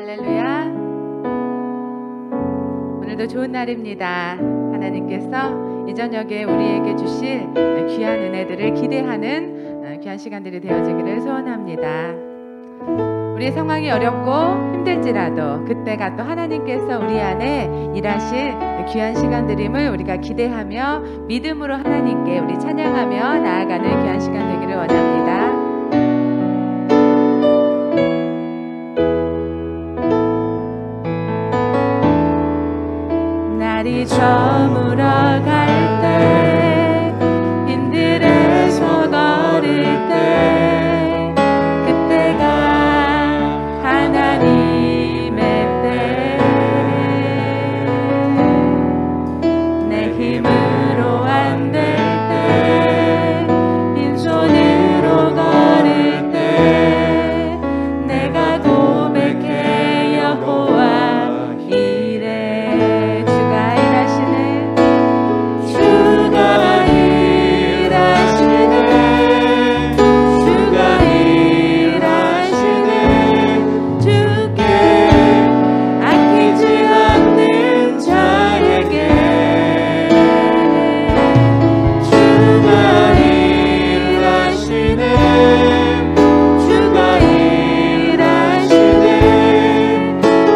할렐루야. 오늘도 좋은 날입니다. 하나님께서 이 저녁에 우리에게 주실 귀한 은혜들을 기대하는 귀한 시간들이 되어지기를 소원합니다. 우리의 상황이 어렵고 힘들지라도 그때가 또 하나님께서 우리 안에 일하실 귀한 시간들임을 우리가 기대하며 믿음으로 하나님께 우리 찬양하며 나아가는 귀한 시간 되기를 원합니다. 날이 저물어 갈 때 힘들어서 걸을 때 그때가 하나님의 때 내 힘으로 안 될 때 빈손으로 걸을 때 내가 고백해 여호와 이래 주가 일하시네 주가 일하시네 주가 일하시네 주께 아끼지 않는 자에게 주가 일하시네 주가 일하시네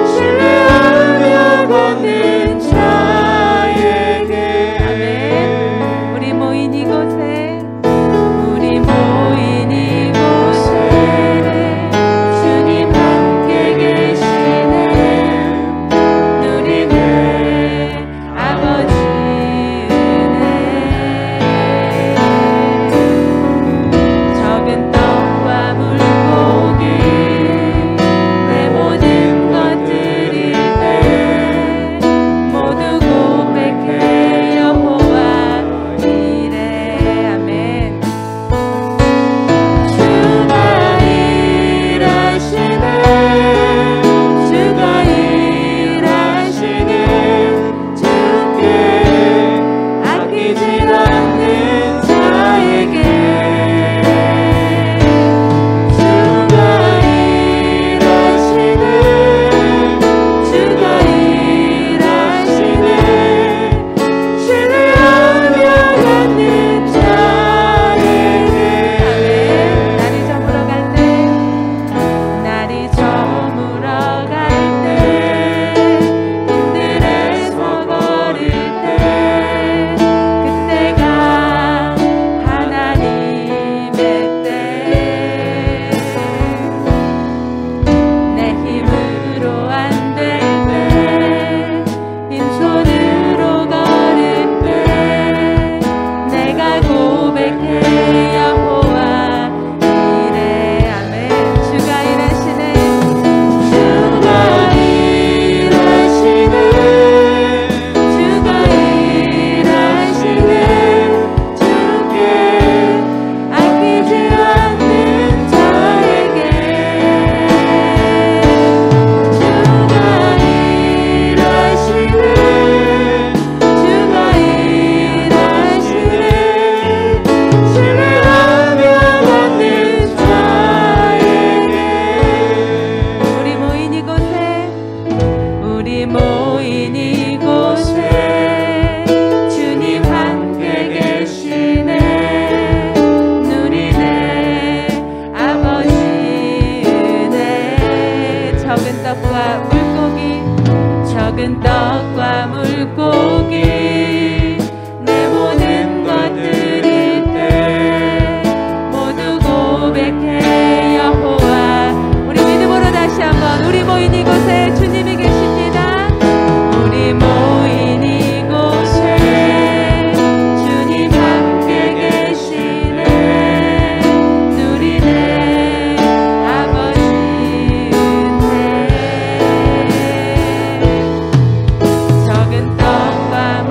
신뢰하며 걷는 자에게 아멘. 우리 모인 이곳에 주님 함께 계시네 누리네 아버지 은혜 적은 떡과 물고기 내 모든 것 드릴 때 모두 고백해 여호와 이래 아멘. 주가 일하시네 주가 일하시네 주께 아끼지 않는 자에게 주가 일하시네 주가 일하시네 신뢰하며 걷는 자에게 날이 저물어 갈 때 날이 저물어 갈 때 힘들어서 걸을 때 그때가 하나님의 때 내 힘으로 안 될 때 빈손으로 걸을 때 내가 고백해 여호와 이래 아멘. 주가 일하시네 주가 일하시네 주가 일하시네 주께 아끼지 않는 자에게 주가 일하시네 주가 일하시네 신뢰하며 걷는 자에게 우리 모인 이곳에 주님 함께 계시네 누리네 아버지 은혜 적은 떡과 물고기 내 모든 것 드릴 때 모두 고백해 여호와 우리 믿음으로 다시 한번 우리 모인 이곳에 주님이 계십니다. 우리 모인 이곳에 주님 함께 계시네 누리네 아버지 은혜 적은 떡과 물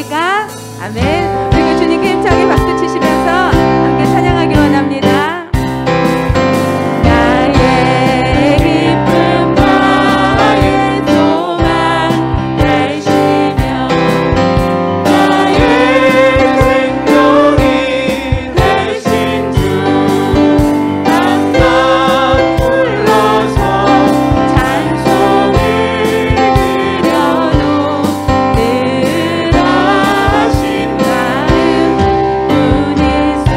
믿습니까? 아멘. 그리고 주님께 힘차게 박수 치시면서 함께 찬양하기 원합니다. 나의 기쁨 나의 소망 되시며 나의 생명이 되신 주 항상 불러서 찬송을 드려도 늘 하신 마음 뿐이세.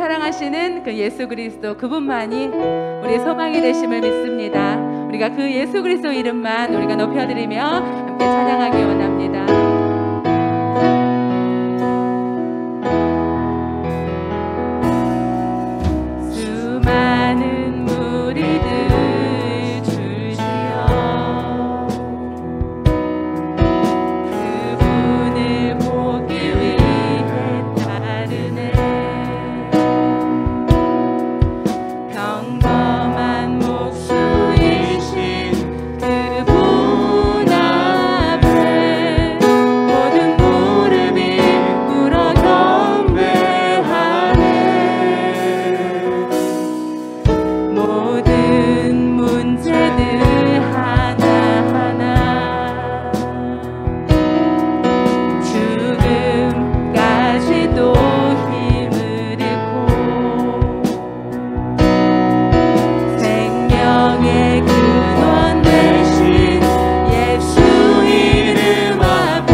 사랑하시는 그 예수 그리스도 그분만이 우리의 소망이 되심을 믿습니다. 우리가 그 예수 그리스도 이름만 우리가 높여드리며 함께 찬양하기 원합니다. 수많은 무리들 줄지어 그분을 보기 위해 따르네. 평범한 목수이신 그분 앞에 모든 무릎이 꿇어 경배하네. 모든 문제들 하나하나 죽음까지도 힘을 잃고 생명의 근원 되신 예수 이름 앞에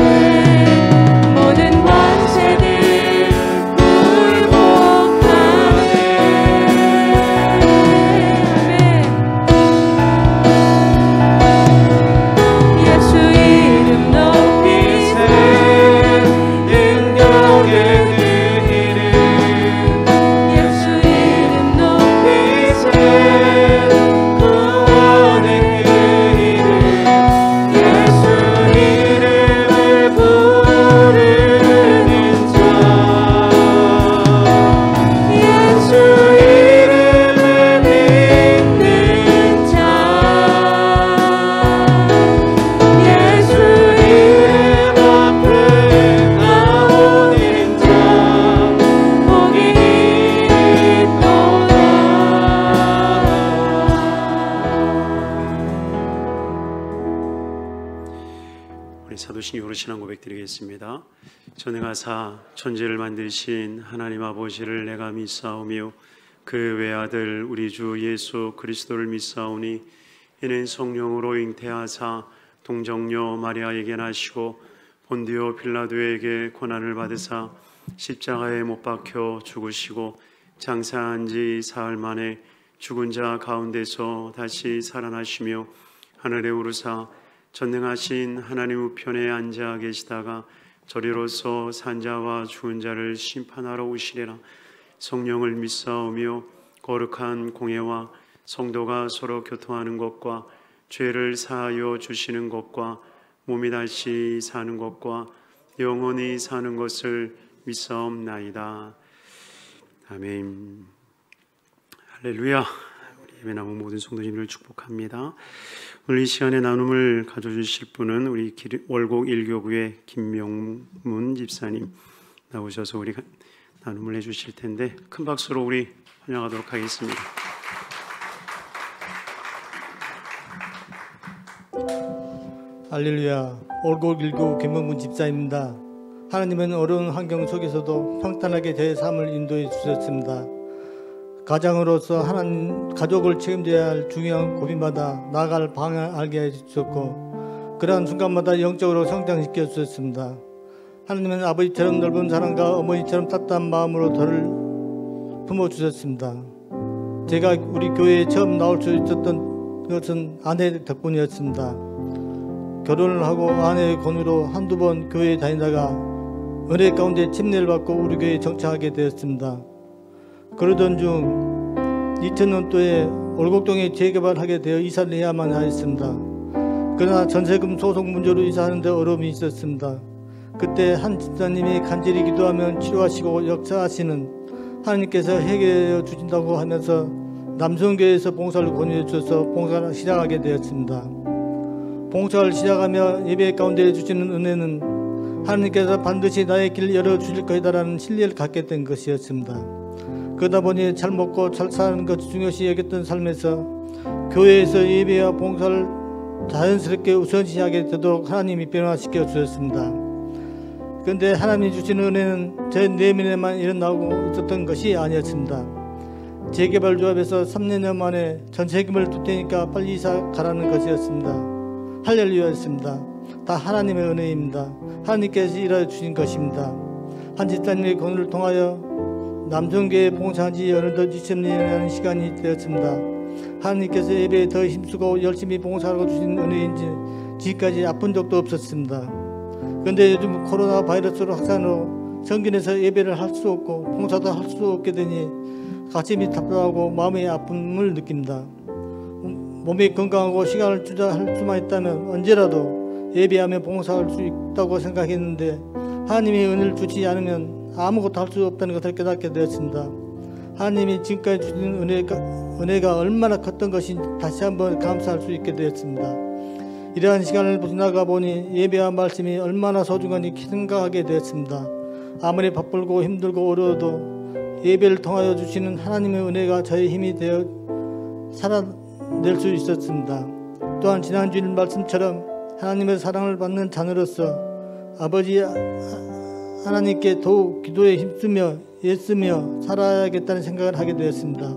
모든 권세들 굴복하네. 예수 이름 높이세 능력의 그 이름 예수 이름 높이세 구원의 그 이름 예수 이름을 부르는 자 예수 이름을 믿는 자 예수 이름 앞에 나오는 자 복이 있도다. 우리 사도신 요로 신앙 고백 드리겠습니다. 전능하사 천지를 만드신 하나님 아버지를 내가 믿사오며 그 외아들 우리 주 예수 그리스도를 믿사오니 이는 성령으로 잉태하사 동정녀 마리아에게 나시고 본디오 빌라도에게 고난을 받으사 십자가에 못 박혀 죽으시고 장사한 지 사흘 만에 죽은 자 가운데서 다시 살아나시며 하늘에 오르사 전능하신 하나님 우편에 앉아 계시다가 저리로서 산자와 죽은 자를 심판하러 오시리라. 성령을 믿사오며 거룩한 공예와 성도가 서로 교통하는 것과 죄를 사하여 주시는 것과 몸이 다시 사는 것과 영원히 사는 것을 믿사옵나이다. 아멘. 할렐루야. 우리 예배나무 모든 성도님을 축복합니다. 오늘 이 시간에 나눔을 가져주실 분은 우리 월곡 1교구의 김명문 집사님 나오셔서 우리 나눔을 해주실 텐데 큰 박수로 우리 환영하도록 하겠습니다. 할렐루야. 월곡 1교구 김명문 집사입니다. 하나님은 어려운 환경 속에서도 평탄하게 제 삶을 인도해 주셨습니다. 가장으로서 하나님 가족을 책임져야 할 중요한 고민마다 나아갈 방향을 알게 해주셨고 그러한 순간마다 영적으로 성장시켜 주셨습니다. 하나님은 아버지처럼 넓은 사랑과 어머니처럼 따뜻한 마음으로 저를 품어주셨습니다. 제가 우리 교회에 처음 나올 수 있었던 것은 아내 덕분이었습니다. 결혼을 하고 아내의 권유로 한두 번 교회에 다니다가 은혜 가운데 침례를 받고 우리 교회에 정착하게 되었습니다. 그러던 중 2000년도에 월곡동에 재개발하게 되어 이사를 해야만 하였습니다. 그러나 전세금 소송 문제로 이사하는 데 어려움이 있었습니다. 그때 한 집사님이 간절히 기도하면 치료하시고 역사하시는 하나님께서 해결해 주신다고 하면서 남성교회에서 봉사를 권유해 주셔서 봉사를 시작하게 되었습니다. 봉사를 시작하며 예배 가운데 주시는 은혜는 하나님께서 반드시 나의 길을 열어주실 것이다라는 신뢰를 갖게 된 것이었습니다. 그러다 보니 잘 먹고 잘 사는 것이 중요시 여겼던 삶에서 교회에서 예배와 봉사를 자연스럽게 우선시하게 되도록 하나님이 변화시켜 주셨습니다. 그런데 하나님이 주시는 은혜는 제 내면에만 일어나고 있었던 것이 아니었습니다. 재개발조합에서 3년 만에 전세금을 줄 테니까 빨리 이사 가라는 것이었습니다. 할렐루야였습니다. 다 하나님의 은혜입니다. 하나님께서 일하여 주신 것입니다. 한 집사님의 권유를 통하여 남성교회 봉사한 지 어느덧 20년이라는 시간이 되었습니다. 하나님께서 예배에 더 힘쓰고 열심히 봉사하고 주신 은혜인지 지금까지 아픈 적도 없었습니다. 그런데 요즘 코로나 바이러스로 확산으로 성전에서 예배를 할 수 없고 봉사도 할 수 없게 되니 가슴이 답답하고 마음의 아픔을 느낍니다. 몸이 건강하고 시간을 투자할 수만 있다면 언제라도 예배하며 봉사할 수 있다고 생각했는데 하나님의 은혜를 주지 않으면 아무것도 할 수 없다는 것을 깨닫게 되었습니다. 하나님이 지금까지 주신 은혜가 얼마나 컸던 것인지 다시 한번 감사할 수 있게 되었습니다. 이러한 시간을 지나가 보니 예배와 말씀이 얼마나 소중한지 생각하게 되었습니다. 아무리 바쁘고 힘들고 어려워도 예배를 통하여 주시는 하나님의 은혜가 저의 힘이 되어 살아낼 수 있었습니다. 또한 지난 주일 말씀처럼 하나님의 사랑을 받는 자녀로서 아버지 하나님께 더욱 기도에 힘쓰며 애쓰며 살아야겠다는 생각을 하게 되었습니다.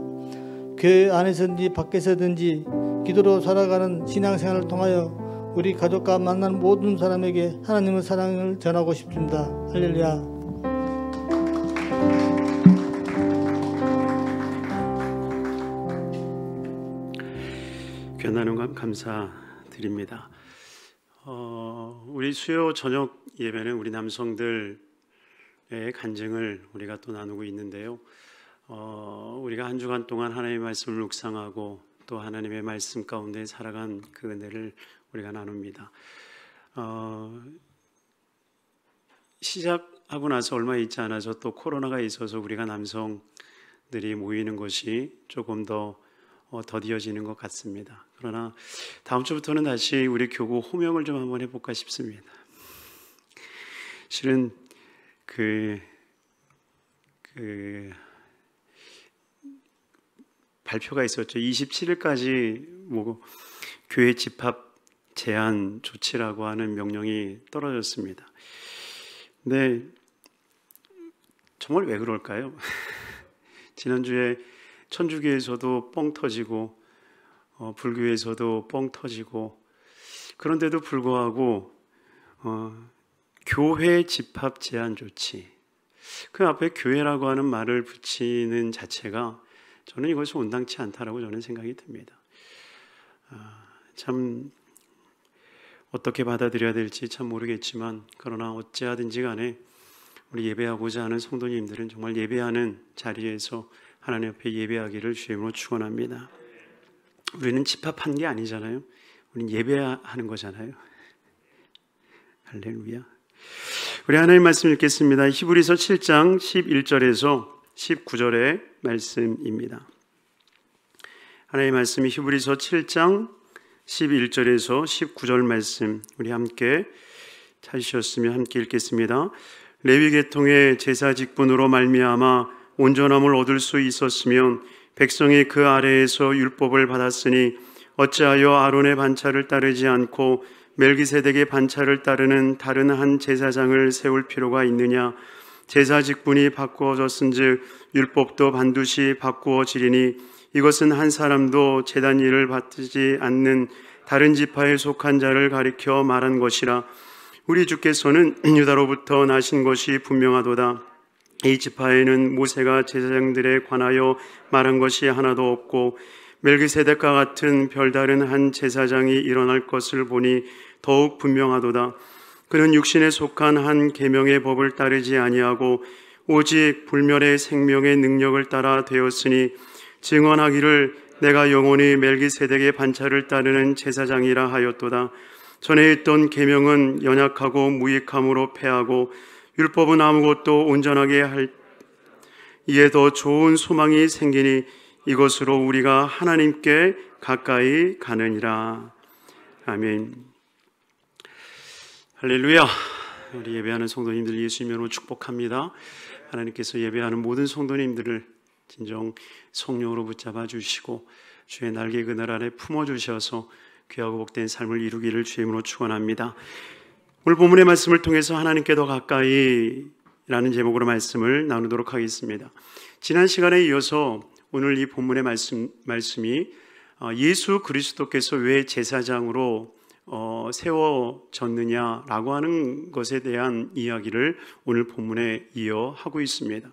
교회 안에서든지 밖에서든지 기도로 살아가는 신앙생활을 통하여 우리 가족과 만난 모든 사람에게 하나님의 사랑을 전하고 싶습니다. 할렐루야. 귀한 나눔감 감사드립니다. 우리 수요 저녁 예배는 우리 남성들의 간증을 우리가 또 나누고 있는데요. 우리가 한 주간 동안 하나님의 말씀을 묵상하고 또 하나님의 말씀 가운데 살아간 그 은혜를 우리가 나눕니다. 시작하고 나서 얼마 있지 않아서 또 코로나가 있어서 우리가 남성들이 모이는 것이 조금 더 더디어지는 것 같습니다. 그러나 다음 주부터는 다시 우리 교구 호명을 좀 한번 해볼까 싶습니다. 실은 그 발표가 있었죠. 27일까지 교회 집합 제한 조치라고 하는 명령이 떨어졌습니다. 근데 정말 왜 그럴까요? 지난주에 천주교에서도 뻥 터지고 불교에서도 뻥 터지고 그런데도 불구하고 교회 집합 제한 조치, 그 앞에 교회라고 하는 말을 붙이는 자체가 저는 이것이 온당치 않다라고 저는 생각이 듭니다. 참 어떻게 받아들여야 될지 참 모르겠지만 그러나 어찌하든지 간에 우리 예배하고자 하는 성도님들은 정말 예배하는 자리에서 하나님 앞에 예배하기를 주임으로 축원합니다. 우리는 집합한 게 아니잖아요. 우리는 예배하는 거잖아요. 할렐루야. 우리 하나님 말씀 읽겠습니다. 히브리서 7장 11절에서 19절의 말씀입니다. 하나님의 말씀이 히브리서 7장 11절에서 19절 말씀 우리 함께 찾으셨으면 함께 읽겠습니다. 레위 계통의 제사 직분으로 말미암아 온전함을 얻을 수 있었으면 백성이 그 아래에서 율법을 받았으니 어찌하여 아론의 반차를 따르지 않고 멜기세덱의 반차를 따르는 다른 한 제사장을 세울 필요가 있느냐? 제사 직분이 바꾸어졌은즉 율법도 반드시 바꾸어지리니 이것은 한 사람도 제단 일을 받지 않는 다른 지파에 속한 자를 가리켜 말한 것이라. 우리 주께서는 유다로부터 나신 것이 분명하도다. 이 지파에는 모세가 제사장들에 관하여 말한 것이 하나도 없고 멜기세덱과 같은 별다른 한 제사장이 일어날 것을 보니 더욱 분명하도다. 그는 육신에 속한 한 계명의 법을 따르지 아니하고 오직 불멸의 생명의 능력을 따라 되었으니 증언하기를 내가 영원히 멜기세덱의 반차를 따르는 제사장이라 하였도다. 전에 있던 계명은 연약하고 무익함으로 패하고 율법은 아무것도 온전하게 할 이에 더 좋은 소망이 생기니 이것으로 우리가 하나님께 가까이 가느니라. 아멘. 할렐루야. 우리 예배하는 성도님들 예수 이름으로 축복합니다. 하나님께서 예배하는 모든 성도님들을 진정 성령으로 붙잡아 주시고 주의 날개 그늘 아래 품어주셔서 귀하고 복된 삶을 이루기를 주임으로 축원합니다. 오늘 본문의 말씀을 통해서 하나님께 더 가까이 라는 제목으로 말씀을 나누도록 하겠습니다. 지난 시간에 이어서 오늘 이 본문의 말씀이 예수 그리스도께서 왜 제사장으로 세워졌느냐라고 하는 것에 대한 이야기를 오늘 본문에 이어하고 있습니다.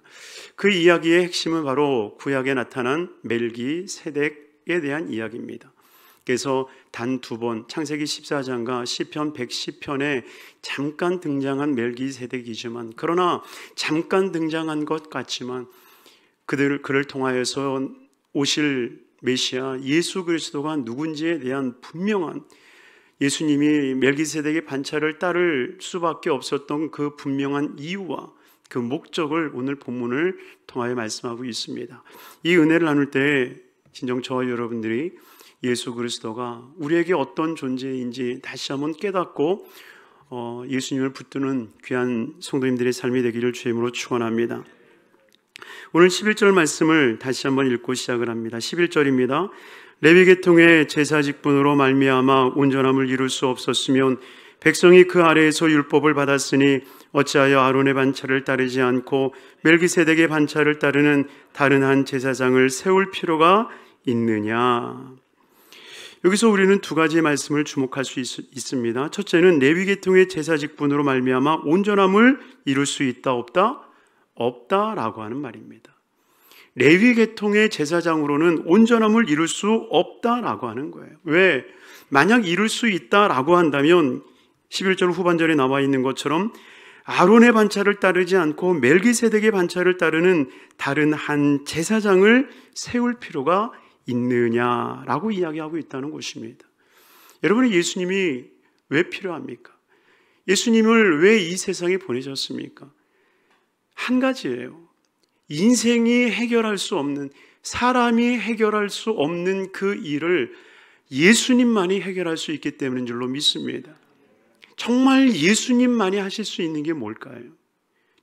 그 이야기의 핵심은 바로 구약에 나타난 멜기세덱에 대한 이야기입니다. 그래서 단 두 번 창세기 14장과 시편 110편에 잠깐 등장한 멜기세덱이지만, 그러나 잠깐 등장한 것 같지만 그를 통하여서 오실 메시아 예수 그리스도가 누군지에 대한 분명한, 예수님이 멜기세덱의 반차를 따를 수밖에 없었던 그 분명한 이유와 그 목적을 오늘 본문을 통하여 말씀하고 있습니다. 이 은혜를 나눌 때 진정 저와 여러분들이 예수 그리스도가 우리에게 어떤 존재인지 다시 한번 깨닫고 예수님을 붙드는 귀한 성도님들의 삶이 되기를 주의 이름으로 축원합니다. 오늘 11절 말씀을 다시 한번 읽고 시작을 합니다. 11절입니다. 레위 계통의 제사 직분으로 말미암아 온전함을 이룰 수 없었으면 백성이 그 아래에서 율법을 받았으니 어찌하여 아론의 반차를 따르지 않고 멜기세덱의 반차를 따르는 다른 한 제사장을 세울 필요가 있느냐. 여기서 우리는 두 가지의 말씀을 주목할 수 있습니다. 첫째는 레위 계통의 제사 직분으로 말미암아 온전함을 이룰 수 있다 없다? 없다라고 하는 말입니다. 레위 계통의 제사장으로는 온전함을 이룰 수 없다라고 하는 거예요. 왜? 만약 이룰 수 있다라고 한다면 11절 후반절에 나와 있는 것처럼 아론의 반차를 따르지 않고 멜기세덱의 반차를 따르는 다른 한 제사장을 세울 필요가 있느냐라고 이야기하고 있다는 것입니다. 여러분은 예수님이 왜 필요합니까? 예수님을 왜 이 세상에 보내셨습니까? 한 가지예요. 인생이 해결할 수 없는, 사람이 해결할 수 없는 그 일을 예수님만이 해결할 수 있기 때문인 줄로 믿습니다. 정말 예수님만이 하실 수 있는 게 뭘까요?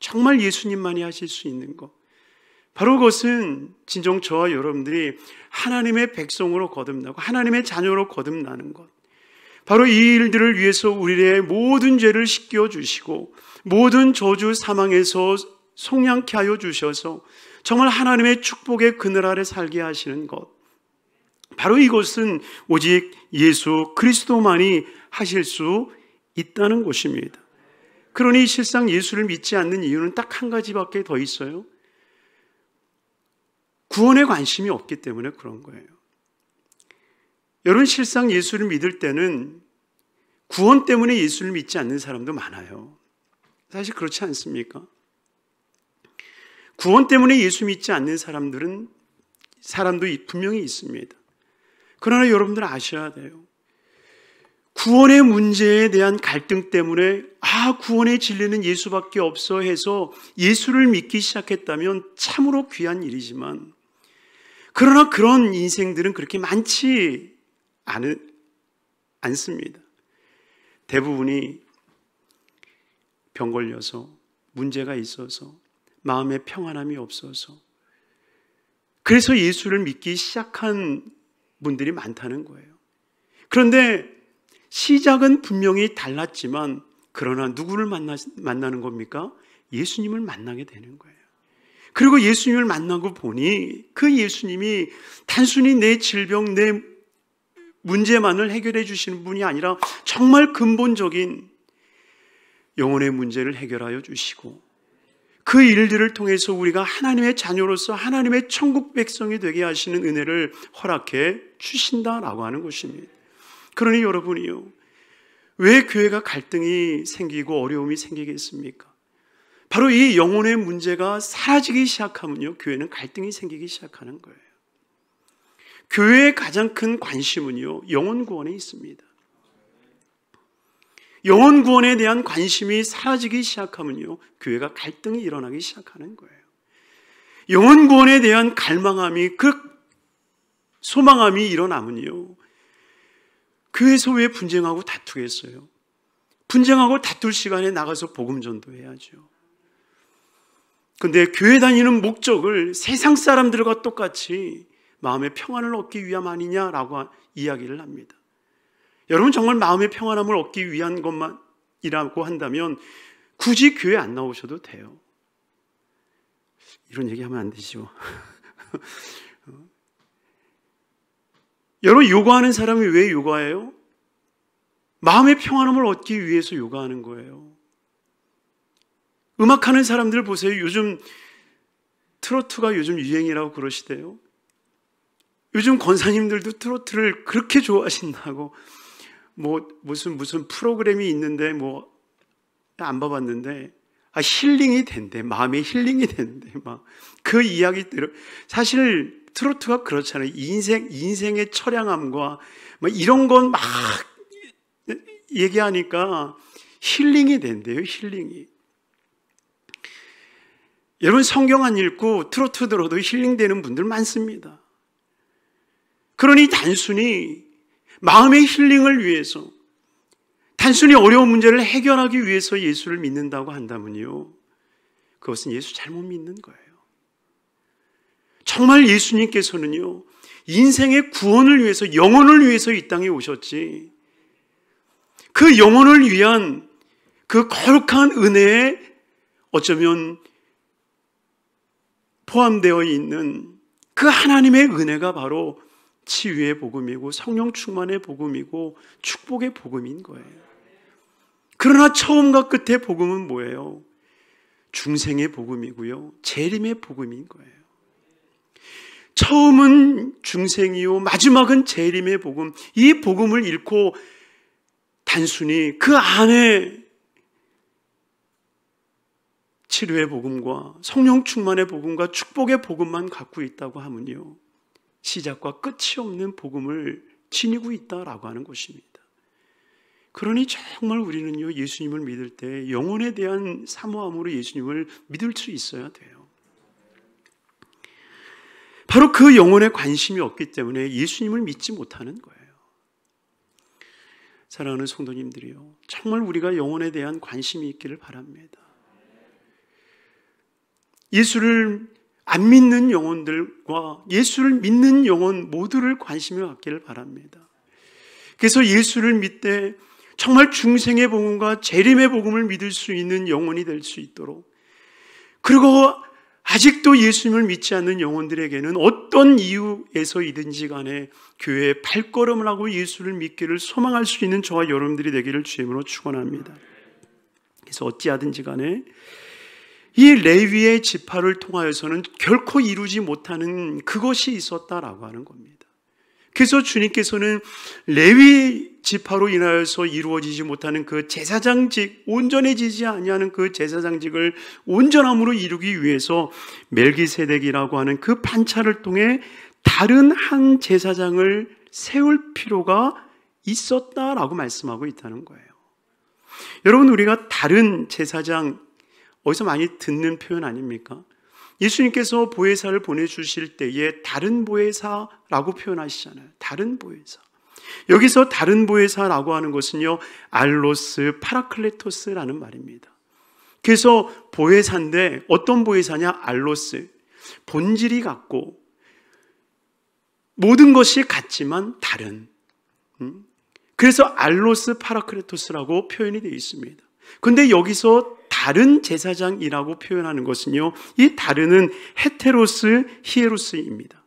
정말 예수님만이 하실 수 있는 것, 바로 그것은 진정 저와 여러분들이 하나님의 백성으로 거듭나고 하나님의 자녀로 거듭나는 것, 바로 이 일들을 위해서 우리의 모든 죄를 씻겨주시고 모든 저주 사망에서 속량케 하여 주셔서 정말 하나님의 축복의 그늘 아래 살게 하시는 것, 바로 이것은 오직 예수 그리스도만이 하실 수 있다는 것입니다. 그러니 실상 예수를 믿지 않는 이유는 딱 한 가지밖에 더 있어요. 구원에 관심이 없기 때문에 그런 거예요. 여러분, 실상 예수를 믿을 때는 구원 때문에 예수를 믿지 않는 사람도 많아요. 사실 그렇지 않습니까? 구원 때문에 예수 믿지 않는 사람도 분명히 있습니다. 그러나 여러분들 아셔야 돼요. 구원의 문제에 대한 갈등 때문에 구원의 진리는 예수밖에 없어 해서 예수를 믿기 시작했다면 참으로 귀한 일이지만, 그러나 그런 인생들은 그렇게 많지 않습니다. 대부분이 병 걸려서, 문제가 있어서, 마음에 평안함이 없어서, 그래서 예수를 믿기 시작한 분들이 많다는 거예요. 그런데 시작은 분명히 달랐지만, 그러나 누구를 만나는 겁니까? 예수님을 만나게 되는 거예요. 그리고 예수님을 만나고 보니 그 예수님이 단순히 내 질병, 내 문제만을 해결해 주시는 분이 아니라 정말 근본적인 영혼의 문제를 해결하여 주시고, 그 일들을 통해서 우리가 하나님의 자녀로서 하나님의 천국 백성이 되게 하시는 은혜를 허락해 주신다라고 하는 것입니다. 그러니 여러분이요, 왜 교회가 갈등이 생기고 어려움이 생기겠습니까? 바로 이 영혼의 문제가 사라지기 시작하면요, 교회는 갈등이 생기기 시작하는 거예요. 교회의 가장 큰 관심은요, 영혼 구원에 있습니다. 영혼 구원에 대한 관심이 사라지기 시작하면요, 교회가 갈등이 일어나기 시작하는 거예요. 영혼 구원에 대한 갈망함이, 그 소망함이 일어나면요, 교회에서 왜 분쟁하고 다투겠어요? 분쟁하고 다툴 시간에 나가서 복음 전도해야죠. 그런데 교회 다니는 목적을 세상 사람들과 똑같이 마음의 평안을 얻기 위함 아니냐라고 이야기를 합니다. 여러분, 정말 마음의 평안함을 얻기 위한 것만이라고 한다면 굳이 교회 안 나오셔도 돼요. 이런 얘기하면 안 되죠. 여러분, 요구하는 사람이 왜 요구해요? 마음의 평안함을 얻기 위해서 요가하는 거예요. 음악하는 사람들 보세요. 요즘 트로트가 요즘 유행이라고 그러시대요. 요즘 권사님들도 트로트를 그렇게 좋아하신다고 무슨 프로그램이 있는데 안 봐봤는데 힐링이 된대. 마음의 힐링이 된대. 그 이야기대로 사실 트로트가 그렇잖아요. 인생의 처량함과 이런 건 막 얘기하니까 힐링이 된대요. 힐링이. 여러분 성경 안 읽고 트로트 들어도 힐링되는 분들 많습니다. 그러니 단순히 마음의 힐링을 위해서, 단순히 어려운 문제를 해결하기 위해서 예수를 믿는다고 한다면요, 그것은 예수 잘못 믿는 거예요. 정말 예수님께서는요, 인생의 구원을 위해서, 영혼을 위해서 이 땅에 오셨지, 그 영혼을 위한 그 거룩한 은혜에 어쩌면 포함되어 있는 그 하나님의 은혜가 바로 치유의 복음이고 성령 충만의 복음이고 축복의 복음인 거예요. 그러나 처음과 끝의 복음은 뭐예요? 중생의 복음이고요, 재림의 복음인 거예요. 처음은 중생이요, 마지막은 재림의 복음. 이 복음을 잃고 단순히 그 안에 치료의 복음과 성령 충만의 복음과 축복의 복음만 갖고 있다고 하면요, 시작과 끝이 없는 복음을 지니고 있다라고 하는 것입니다. 그러니 정말 우리는요, 예수님을 믿을 때 영혼에 대한 사모함으로 예수님을 믿을 수 있어야 돼요. 바로 그 영혼에 관심이 없기 때문에 예수님을 믿지 못하는 거예요. 사랑하는 성도님들이요, 정말 우리가 영혼에 대한 관심이 있기를 바랍니다. 예수를 안 믿는 영혼들과 예수를 믿는 영혼 모두를 관심을 갖기를 바랍니다. 그래서 예수를 믿되 정말 중생의 복음과 재림의 복음을 믿을 수 있는 영혼이 될 수 있도록, 그리고 아직도 예수님을 믿지 않는 영혼들에게는 어떤 이유에서이든지 간에 교회에 발걸음을 하고 예수를 믿기를 소망할 수 있는 저와 여러분들이 되기를 주임으로 축원합니다. 그래서 어찌하든지 간에 이 레위의 지파를 통하여서는 결코 이루지 못하는 그것이 있었다라고 하는 겁니다. 그래서 주님께서는 레위 지파로 인하여서 이루어지지 못하는 그 제사장직, 온전해지지 아니하는 그 제사장직을 온전함으로 이루기 위해서 멜기세덱이라고 하는 그 반차를 통해 다른 한 제사장을 세울 필요가 있었다라고 말씀하고 있다는 거예요. 여러분, 우리가 다른 제사장, 어디서 많이 듣는 표현 아닙니까? 예수님께서 보혜사를 보내주실 때에 다른 보혜사라고 표현하시잖아요. 다른 보혜사. 여기서 다른 보혜사라고 하는 것은요, 알로스 파라클레토스라는 말입니다. 그래서 보혜사인데 어떤 보혜사냐? 알로스. 본질이 같고 모든 것이 같지만 다른. 그래서 알로스 파라클레토스라고 표현이 되어 있습니다. 그런데 여기서 다른 제사장이라고 표현하는 것은요, 이 다른은 헤테로스 히에로스입니다.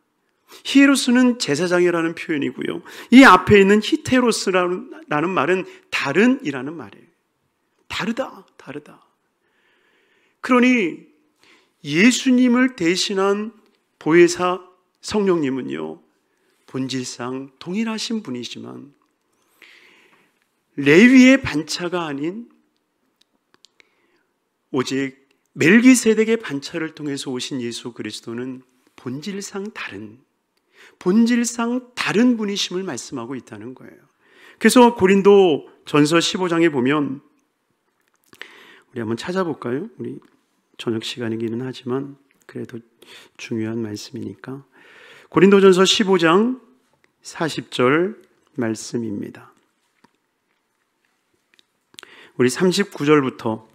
히에로스는 제사장이라는 표현이고요, 이 앞에 있는 히테로스라는 말은 다른이라는 말이에요. 다르다. 그러니 예수님을 대신한 보혜사 성령님은요, 본질상 동일하신 분이지만 레위의 반차가 아닌 오직 멜기세덱의 반차를 통해서 오신 예수 그리스도는 본질상 다른 분이심을 말씀하고 있다는 거예요. 그래서 고린도 전서 15장에 보면, 우리 한번 찾아볼까요? 우리 저녁 시간이기는 하지만 그래도 중요한 말씀이니까. 고린도전서 15장 40절 말씀입니다. 우리 39절부터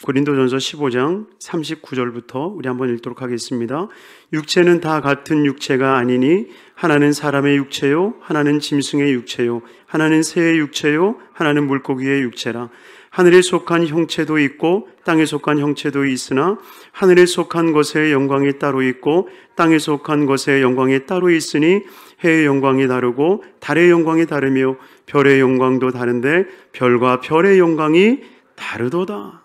고린도전서 15장 39절부터 우리 한번 읽도록 하겠습니다. 육체는 다 같은 육체가 아니니 하나는 사람의 육체요, 하나는 짐승의 육체요, 하나는 새의 육체요, 하나는 물고기의 육체라. 하늘에 속한 형체도 있고 땅에 속한 형체도 있으나 하늘에 속한 것의 영광이 따로 있고 땅에 속한 것의 영광이 따로 있으니 해의 영광이 다르고 달의 영광이 다르며 별의 영광도 다른데 별과 별의 영광이 다르도다.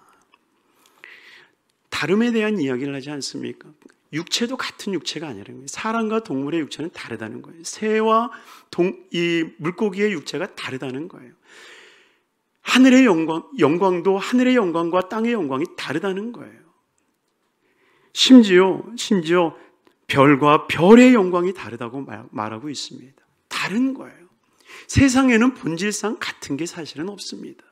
다름에 대한 이야기를 하지 않습니까? 육체도 같은 육체가 아니라는 거예요. 사람과 동물의 육체는 다르다는 거예요. 새와 이 물고기의 육체가 다르다는 거예요. 하늘의 영광도 하늘의 영광과 땅의 영광이 다르다는 거예요. 심지어 별과 별의 영광이 다르다고 말하고 있습니다. 다른 거예요. 세상에는 본질상 같은 게 사실은 없습니다.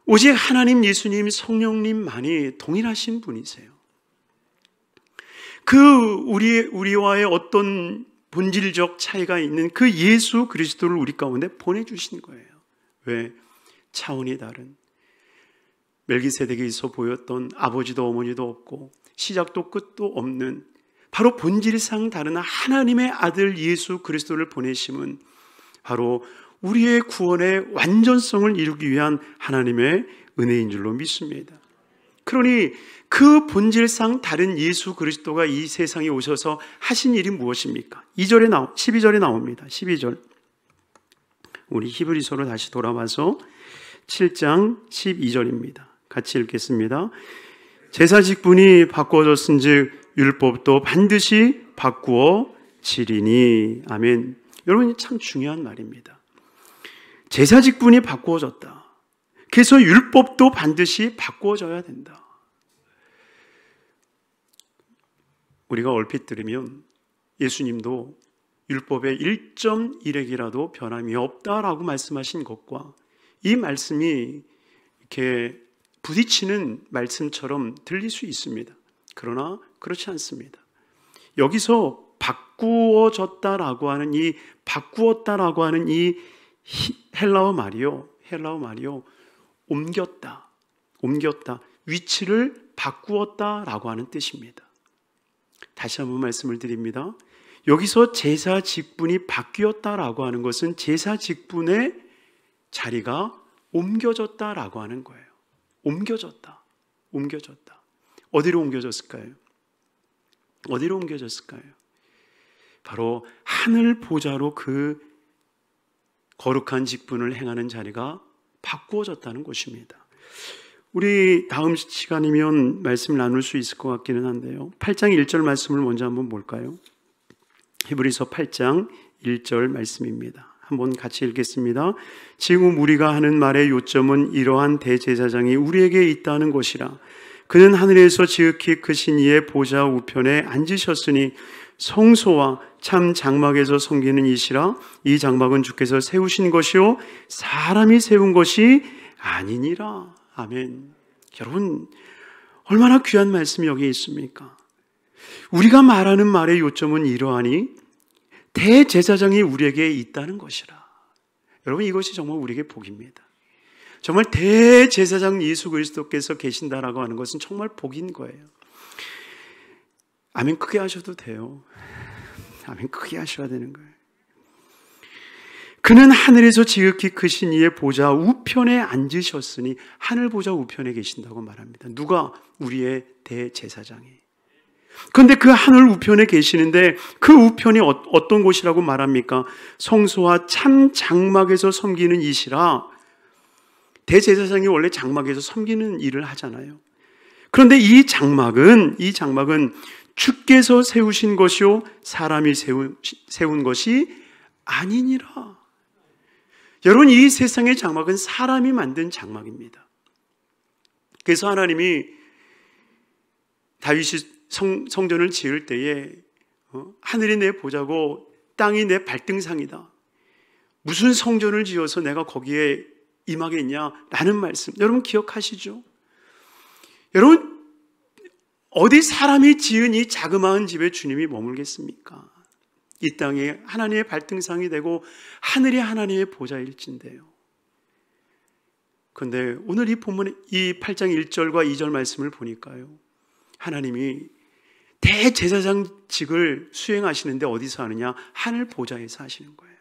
오직 하나님, 예수님, 성령님만이 동일하신 분이세요. 우리와의 어떤 본질적 차이가 있는 그 예수 그리스도를 우리 가운데 보내주신 거예요. 왜? 차원이 다른, 멜기세덱에서 보였던 아버지도 어머니도 없고 시작도 끝도 없는 바로 본질상 다른 하나님의 아들 예수 그리스도를 보내심은 바로 우리의 구원의 완전성을 이루기 위한 하나님의 은혜인 줄로 믿습니다. 그러니 그 본질상 다른 예수 그리스도가 이 세상에 오셔서 하신 일이 무엇입니까? 12절에 나옵니다. 12절. 우리 히브리서로 다시 돌아와서 7장 12절입니다. 같이 읽겠습니다. 제사 직분이 바꾸어졌은즉 율법도 반드시 바꾸어지리니. 아멘. 여러분, 참 중요한 말입니다. 제사 직분이 바꾸어졌다. 그래서 율법도 반드시 바꾸어져야 된다. 우리가 얼핏 들으면 예수님도 율법의 1.1핵이라도 변함이 없다라고 말씀하신 것과 이 말씀이 이렇게 부딪히는 말씀처럼 들릴 수 있습니다. 그러나 그렇지 않습니다. 여기서 바꾸어졌다라고 하는 이 바꾸었다라고 하는 이 헬라어 말이요, 옮겼다, 위치를 바꾸었다라고 하는 뜻입니다. 다시 한번 말씀을 드립니다. 여기서 제사 직분이 바뀌었다라고 하는 것은 제사 직분의 자리가 옮겨졌다라고 하는 거예요. 옮겨졌다. 어디로 옮겨졌을까요? 바로 하늘 보좌로 그 거룩한 직분을 행하는 자리가 바꾸어졌다는 것입니다. 우리 다음 시간이면 말씀을 나눌 수 있을 것 같기는 한데요. 8장 1절 말씀을 먼저 한번 볼까요? 히브리서 8장 1절 말씀입니다. 한번 같이 읽겠습니다. 지금 우리가 하는 말의 요점은 이러한 대제사장이 우리에게 있다는 것이라. 그는 하늘에서 지극히 크신 이의 보좌 우편에 앉으셨으니 성소와 참 장막에서 섬기는 이시라. 이 장막은 주께서 세우신 것이요 사람이 세운 것이 아니니라. 아멘. 여러분, 얼마나 귀한 말씀이 여기 있습니까? 우리가 말하는 말의 요점은 이러하니 대제사장이 우리에게 있다는 것이라. 여러분, 이것이 정말 우리에게 복입니다. 정말 대제사장 예수 그리스도께서 계신다라고 하는 것은 정말 복인 거예요. 아멘 크게 하셔도 돼요. 아멘 크게 하셔야 되는 거예요. 그는 하늘에서 지극히 크신 이의 보좌 우편에 앉으셨으니, 하늘 보좌 우편에 계신다고 말합니다. 누가? 우리의 대제사장이. 그런데 그 하늘 우편에 계시는데 그 우편이 어떤 곳이라고 말합니까? 성소와 참 장막에서 섬기는 이시라. 대제사장이 원래 장막에서 섬기는 일을 하잖아요. 그런데 이 장막은 주께서 세우신 것이요 사람이 세운 것이 아니니라. 여러분, 이 세상의 장막은 사람이 만든 장막입니다. 그래서 하나님이 다윗이 성전을 지을 때에 하늘이 내 보좌고 땅이 내 발등상이다. 무슨 성전을 지어서 내가 거기에 임하겠냐라는 말씀, 여러분 기억하시죠? 여러분, 어디 사람이 지은 이 자그마한 집에 주님이 머물겠습니까? 이 땅에 하나님의 발등상이 되고 하늘이 하나님의 보좌일진데요. 그런데 오늘 이 본문의 이 8장 1절과 2절 말씀을 보니까요, 하나님이 대제사장직을 수행하시는데 어디서 하느냐? 하늘 보좌에서 하시는 거예요.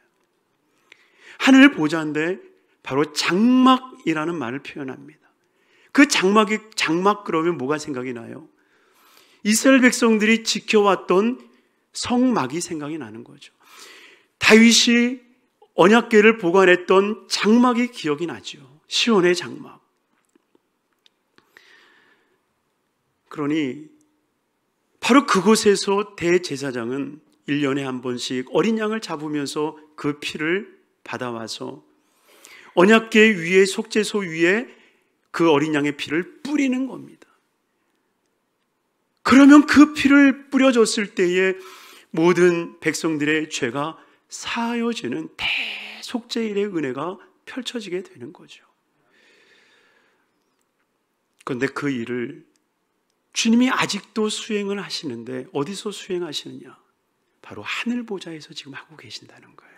하늘 보좌인데 바로 장막이라는 말을 표현합니다. 그 장막 그러면 뭐가 생각이 나요? 이스라엘 백성들이 지켜왔던 성막이 생각이 나는 거죠. 다윗이 언약궤를 보관했던 장막이 기억이 나죠. 시온의 장막. 그러니 바로 그곳에서 대제사장은 1년에 한 번씩 어린 양을 잡으면서 그 피를 받아와서 언약궤 위에, 속죄소 위에 그 어린 양의 피를 뿌리는 겁니다. 그러면 그 피를 뿌려줬을 때에 모든 백성들의 죄가 사하여지는 대속죄일의 은혜가 펼쳐지게 되는 거죠. 그런데 그 일을 주님이 아직도 수행을 하시는데 어디서 수행하시느냐? 바로 하늘 보좌에서 지금 하고 계신다는 거예요.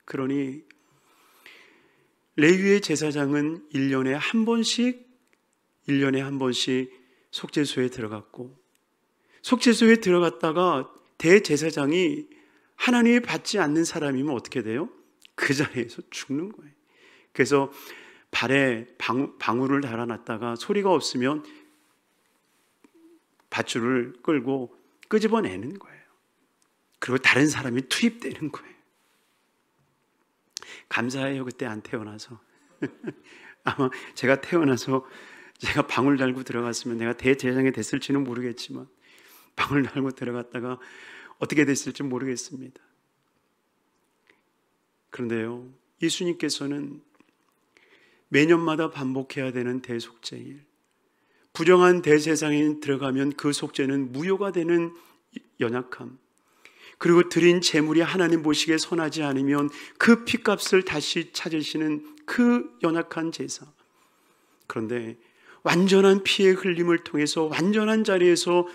그러니 레위의 제사장은 1년에 한 번씩 속죄소에 들어갔고, 속죄소에 들어갔다가 대제사장이 하나님이 받지 않는 사람이면 어떻게 돼요? 그 자리에서 죽는 거예요. 그래서 발에 방울을 달아놨다가 소리가 없으면 밧줄을 끌고 끄집어내는 거예요. 그리고 다른 사람이 투입되는 거예요. 감사해요. 그때 안 태어나서. 아마 제가 태어나서 제가 방울 달고 들어갔으면 내가 대제사장이 됐을지는 모르겠지만 방울 달고 들어갔다가 어떻게 됐을지 모르겠습니다. 그런데요, 예수님께서는 매년마다 반복해야 되는 대속죄일, 부정한 대제사장이 들어가면 그 속죄는 무효가 되는 연약함, 그리고 드린 제물이 하나님 보시기에 선하지 않으면 그 핏값을 다시 찾으시는 그 연약한 제사. 그런데 완전한 피의 흘림을 통해서 완전한 자리에서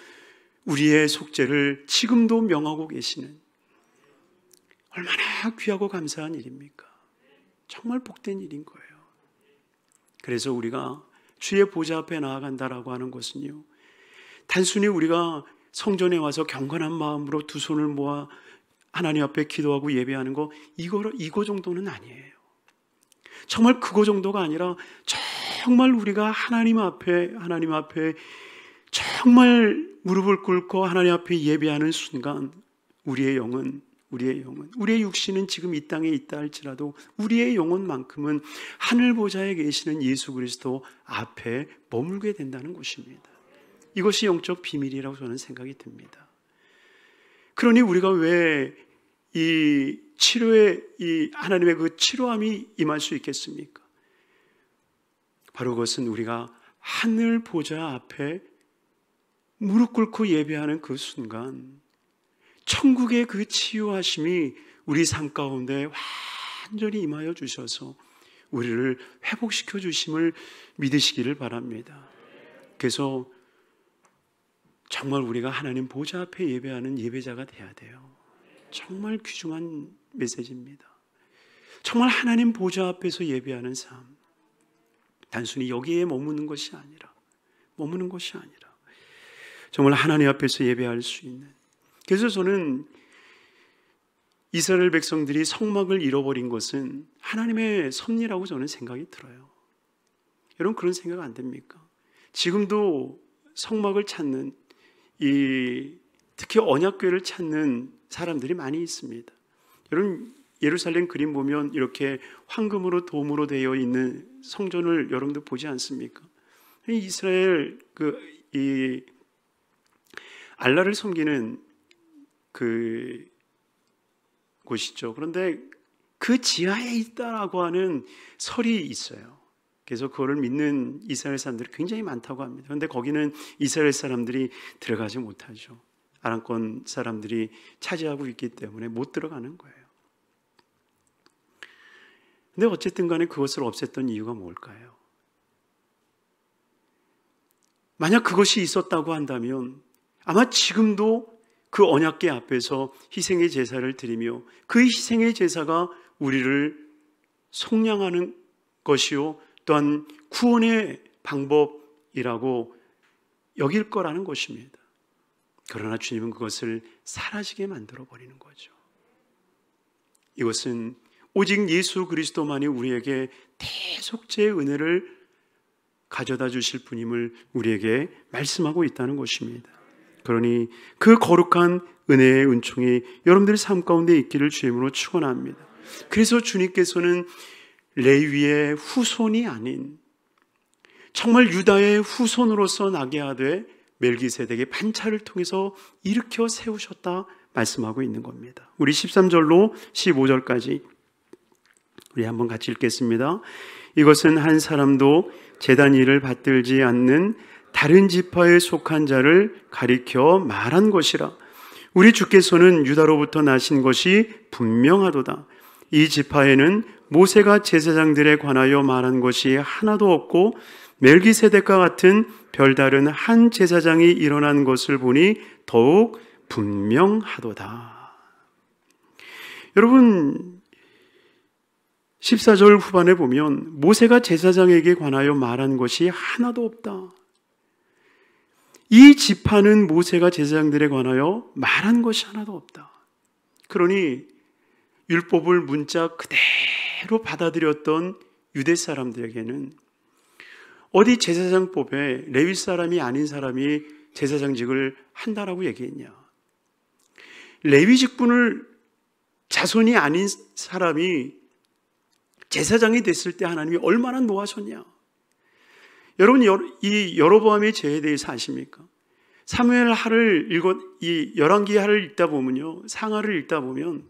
우리의 속죄를 지금도 명하고 계시는, 얼마나 귀하고 감사한 일입니까? 정말 복된 일인 거예요. 그래서 우리가 주의 보좌 앞에 나아간다라고 하는 것은요, 단순히 우리가 성전에 와서 경건한 마음으로 두 손을 모아 하나님 앞에 기도하고 예배하는 거, 이거 정도는 아니에요. 정말 그거 정도가 아니라 정말 우리가 하나님 앞에 정말 무릎을 꿇고 하나님 앞에 예배하는 순간 우리의 육신은 지금 이 땅에 있다 할지라도 우리의 영혼만큼은 하늘 보좌에 계시는 예수 그리스도 앞에 머물게 된다는 것입니다. 이것이 영적 비밀이라고 저는 생각이 듭니다. 그러니 우리가 왜 이 치료에 이 하나님의 그 치료함이 임할 수 있겠습니까? 바로 그것은 우리가 하늘 보좌 앞에 무릎 꿇고 예배하는 그 순간 천국의 그 치유하심이 우리 삶 가운데 완전히 임하여 주셔서 우리를 회복시켜 주심을 믿으시기를 바랍니다. 그래서 정말 우리가 하나님 보좌 앞에 예배하는 예배자가 돼야 돼요. 정말 귀중한 메시지입니다. 정말 하나님 보좌 앞에서 예배하는 삶, 단순히 여기에 머무는 것이 아니라 정말 하나님 앞에서 예배할 수 있는. 그래서 저는 이스라엘 백성들이 성막을 잃어버린 것은 하나님의 섭리라고 저는 생각이 들어요. 여러분, 그런 생각 안 됩니까? 지금도 성막을 찾는, 특히 언약궤를 찾는 사람들이 많이 있습니다. 여러분, 예루살렘 그림 보면 이렇게 황금으로 도움으로 되어 있는 성전을 여러분들 보지 않습니까? 이스라엘 이 알라를 섬기는 그 곳이죠. 그런데 그 지하에 있다라고 하는 설이 있어요. 그래서 그거를 믿는 이스라엘 사람들이 굉장히 많다고 합니다. 그런데 거기는 이스라엘 사람들이 들어가지 못하죠. 아람권 사람들이 차지하고 있기 때문에 못 들어가는 거예요. 근데 어쨌든 간에 그것을 없앴던 이유가 뭘까요? 만약 그것이 있었다고 한다면 아마 지금도 그 언약궤 앞에서 희생의 제사를 드리며 그 희생의 제사가 우리를 속량하는 것이요, 또한 구원의 방법이라고 여길 거라는 것입니다. 그러나 주님은 그것을 사라지게 만들어 버리는 거죠. 이것은 오직 예수 그리스도만이 우리에게 대속죄의 은혜를 가져다 주실 분임을 우리에게 말씀하고 있다는 것입니다. 그러니 그 거룩한 은혜의 은총이 여러분들의 삶 가운데 있기를 주임으로 축원합니다. 그래서 주님께서는 레위의 후손이 아닌 정말 유다의 후손으로서 나게 하되 멜기세덱의 반차를 통해서 일으켜 세우셨다 말씀하고 있는 겁니다. 우리 13절로 15절까지 우리 한번 같이 읽겠습니다. 이것은 한 사람도 제단 일을 받들지 않는 다른 지파에 속한 자를 가리켜 말한 것이라. 우리 주께서는 유다로부터 나신 것이 분명하도다. 이 지파에는 모세가 제사장들에 관하여 말한 것이 하나도 없고 멜기세덱과 같은 별다른 한 제사장이 일어난 것을 보니 더욱 분명하도다. 여러분 14절 후반에 보면 모세가 제사장에게 관하여 말한 것이 하나도 없다. 이 지파는 모세가 제사장들에 관하여 말한 것이 하나도 없다. 그러니 율법을 문자 그대로 받아들였던 유대 사람들에게는 어디 제사장법에 레위 사람이 아닌 사람이 제사장직을 한다라고 얘기했냐. 레위 직분을 자손이 아닌 사람이 제사장이 됐을 때 하나님이 얼마나 노하셨냐. 여러분 이 여로보암의 죄에 대해서 아십니까? 사무엘 하를 이 열왕기 하를 읽다 보면요, 상하를 읽다 보면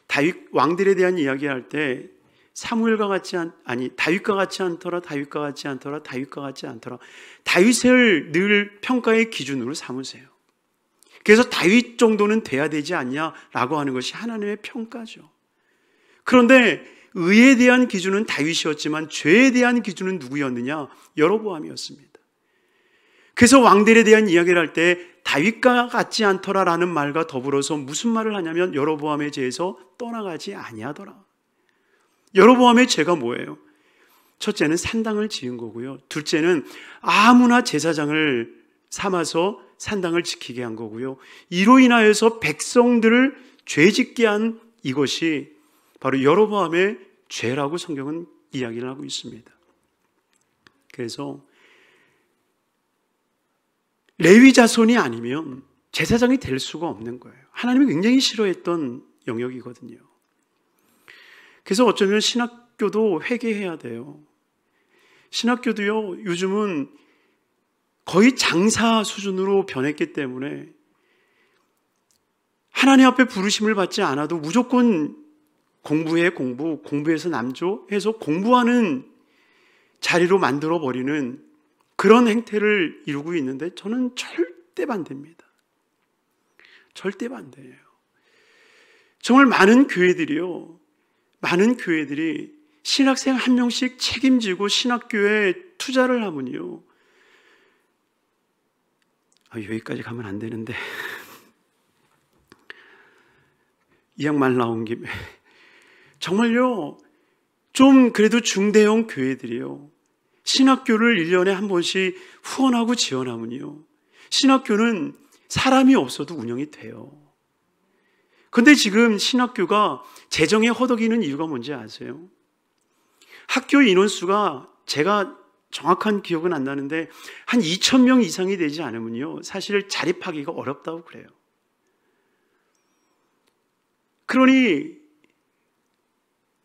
다윗 왕들에 대한 이야기할 때 사무엘과 같지 다윗과 같지 않더라, 다윗과 같지 않더라, 다윗과 같지 않더라. 다윗을 늘 평가의 기준으로 삼으세요. 그래서 다윗 정도는 돼야 되지 않냐라고 하는 것이 하나님의 평가죠. 그런데 의에 대한 기준은 다윗이었지만 죄에 대한 기준은 누구였느냐? 여로보암이었습니다. 그래서 왕들에 대한 이야기를 할 때 다윗과 같지 않더라라는 말과 더불어서 무슨 말을 하냐면 여로보암의 죄에서 떠나가지 아니하더라. 여로보암의 죄가 뭐예요? 첫째는 산당을 지은 거고요. 둘째는 아무나 제사장을 삼아서 산당을 지키게 한 거고요. 이로 인하여서 백성들을 죄짓게 한 이것이 바로 여로보암의 죄라고 성경은 이야기를 하고 있습니다. 그래서 레위 자손이 아니면 제사장이 될 수가 없는 거예요. 하나님이 굉장히 싫어했던 영역이거든요. 그래서 어쩌면 신학교도 회개해야 돼요. 신학교도요, 요즘은 거의 장사 수준으로 변했기 때문에 하나님 앞에 부르심을 받지 않아도 무조건 공부해서 남조해서 공부하는 자리로 만들어버리는 그런 행태를 이루고 있는데 저는 절대 반대입니다. 절대 반대예요. 정말 많은 교회들이 신학생 한 명씩 책임지고 신학교에 투자를 하면요. 여기까지 가면 안 되는데 이 양 말 나온 김에 정말요, 좀 그래도 중대형 교회들이요, 신학교를 1년에 한 번씩 후원하고 지원하면요, 신학교는 사람이 없어도 운영이 돼요. 근데 지금 신학교가 재정에 허덕이는 이유가 뭔지 아세요? 학교 인원수가 제가 정확한 기억은 안 나는데 한 2,000명 이상이 되지 않으면요, 사실 자립하기가 어렵다고 그래요. 그러니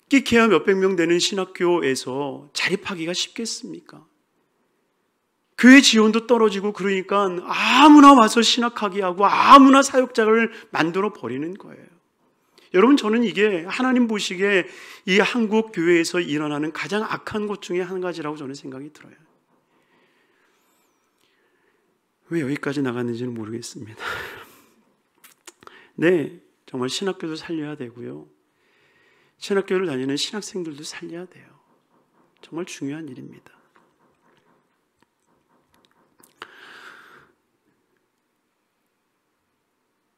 끼케야 몇백 명 되는 신학교에서 자립하기가 쉽겠습니까? 교회 지원도 떨어지고 그러니까 아무나 와서 신학하게 하고 아무나 사역자를 만들어 버리는 거예요. 여러분, 저는 이게 하나님 보시기에 이 한국 교회에서 일어나는 가장 악한 것 중에 한 가지라고 저는 생각이 들어요. 왜 여기까지 나갔는지는 모르겠습니다. 네, 정말 신학교도 살려야 되고요, 신학교를 다니는 신학생들도 살려야 돼요. 정말 중요한 일입니다.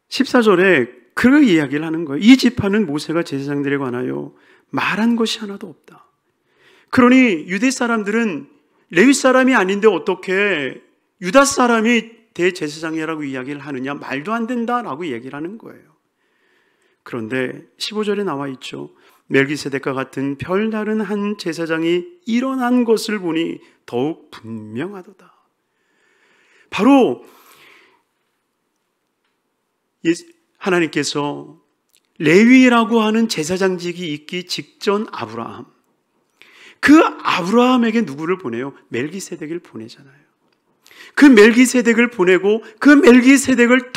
(14절에) 그 이야기를 하는 거예요. 이 지파는 모세가 제사장들에 관하여 말한 것이 하나도 없다. 그러니 유대 사람들은 레위 사람이 아닌데 어떻게 유다 사람이 대제사장이라고 이야기를 하느냐, 말도 안 된다라고 얘기를 하는 거예요. 그런데 15절에 나와 있죠. 멜기세덱과 같은 별다른 한 제사장이 일어난 것을 보니 더욱 분명하도다. 바로 하나님께서 레위라고 하는 제사장직이 있기 직전 아브라함, 그 아브라함에게 누구를 보내요? 멜기세덱을 보내잖아요. 그 멜기세덱을 보내고 그 멜기세덱을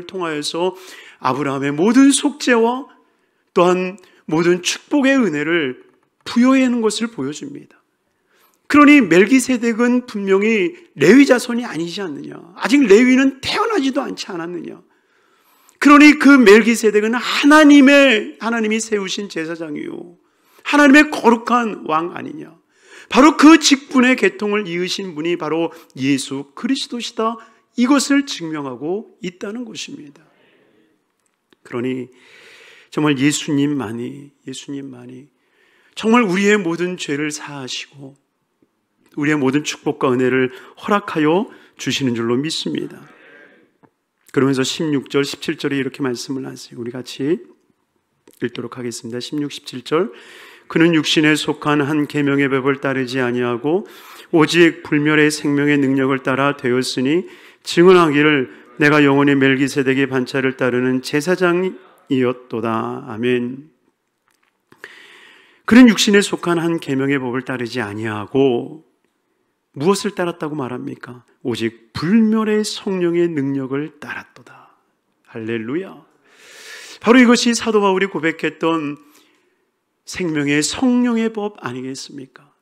통하여서 아브라함의 모든 속죄와 또한 모든 축복의 은혜를 부여하는 것을 보여줍니다. 그러니 멜기세덱은 분명히 레위 자손이 아니지 않느냐, 아직 레위는 태어나지도 않지 않았느냐. 그러니 그 멜기세덱은 하나님이 세우신 제사장이요, 하나님의 거룩한 왕 아니냐. 바로 그 직분의 계통을 이으신 분이 바로 예수 그리스도시다, 이것을 증명하고 있다는 것입니다. 그러니 정말 예수님만이 정말 우리의 모든 죄를 사하시고 우리의 모든 축복과 은혜를 허락하여 주시는 줄로 믿습니다. 그러면서 16절, 17절에 이렇게 말씀을 하세요. 우리 같이 읽도록 하겠습니다. 16, 17절. 그는 육신에 속한 한 계명의 법을 따르지 아니하고 오직 불멸의 생명의 능력을 따라 되었으니 증언하기를 내가 영원히 멜기세덱의 반차를 따르는 제사장이었도다. 아멘. 그는 육신에 속한 한 계명의 법을 따르지 아니하고 무엇을 따랐다고 말합니까? 오직 불멸의 성령의 능력을 따랐도다. 할렐루야. 바로 이것이 사도 바울이 고백했던 생명의 성령의 법 아니겠습니까?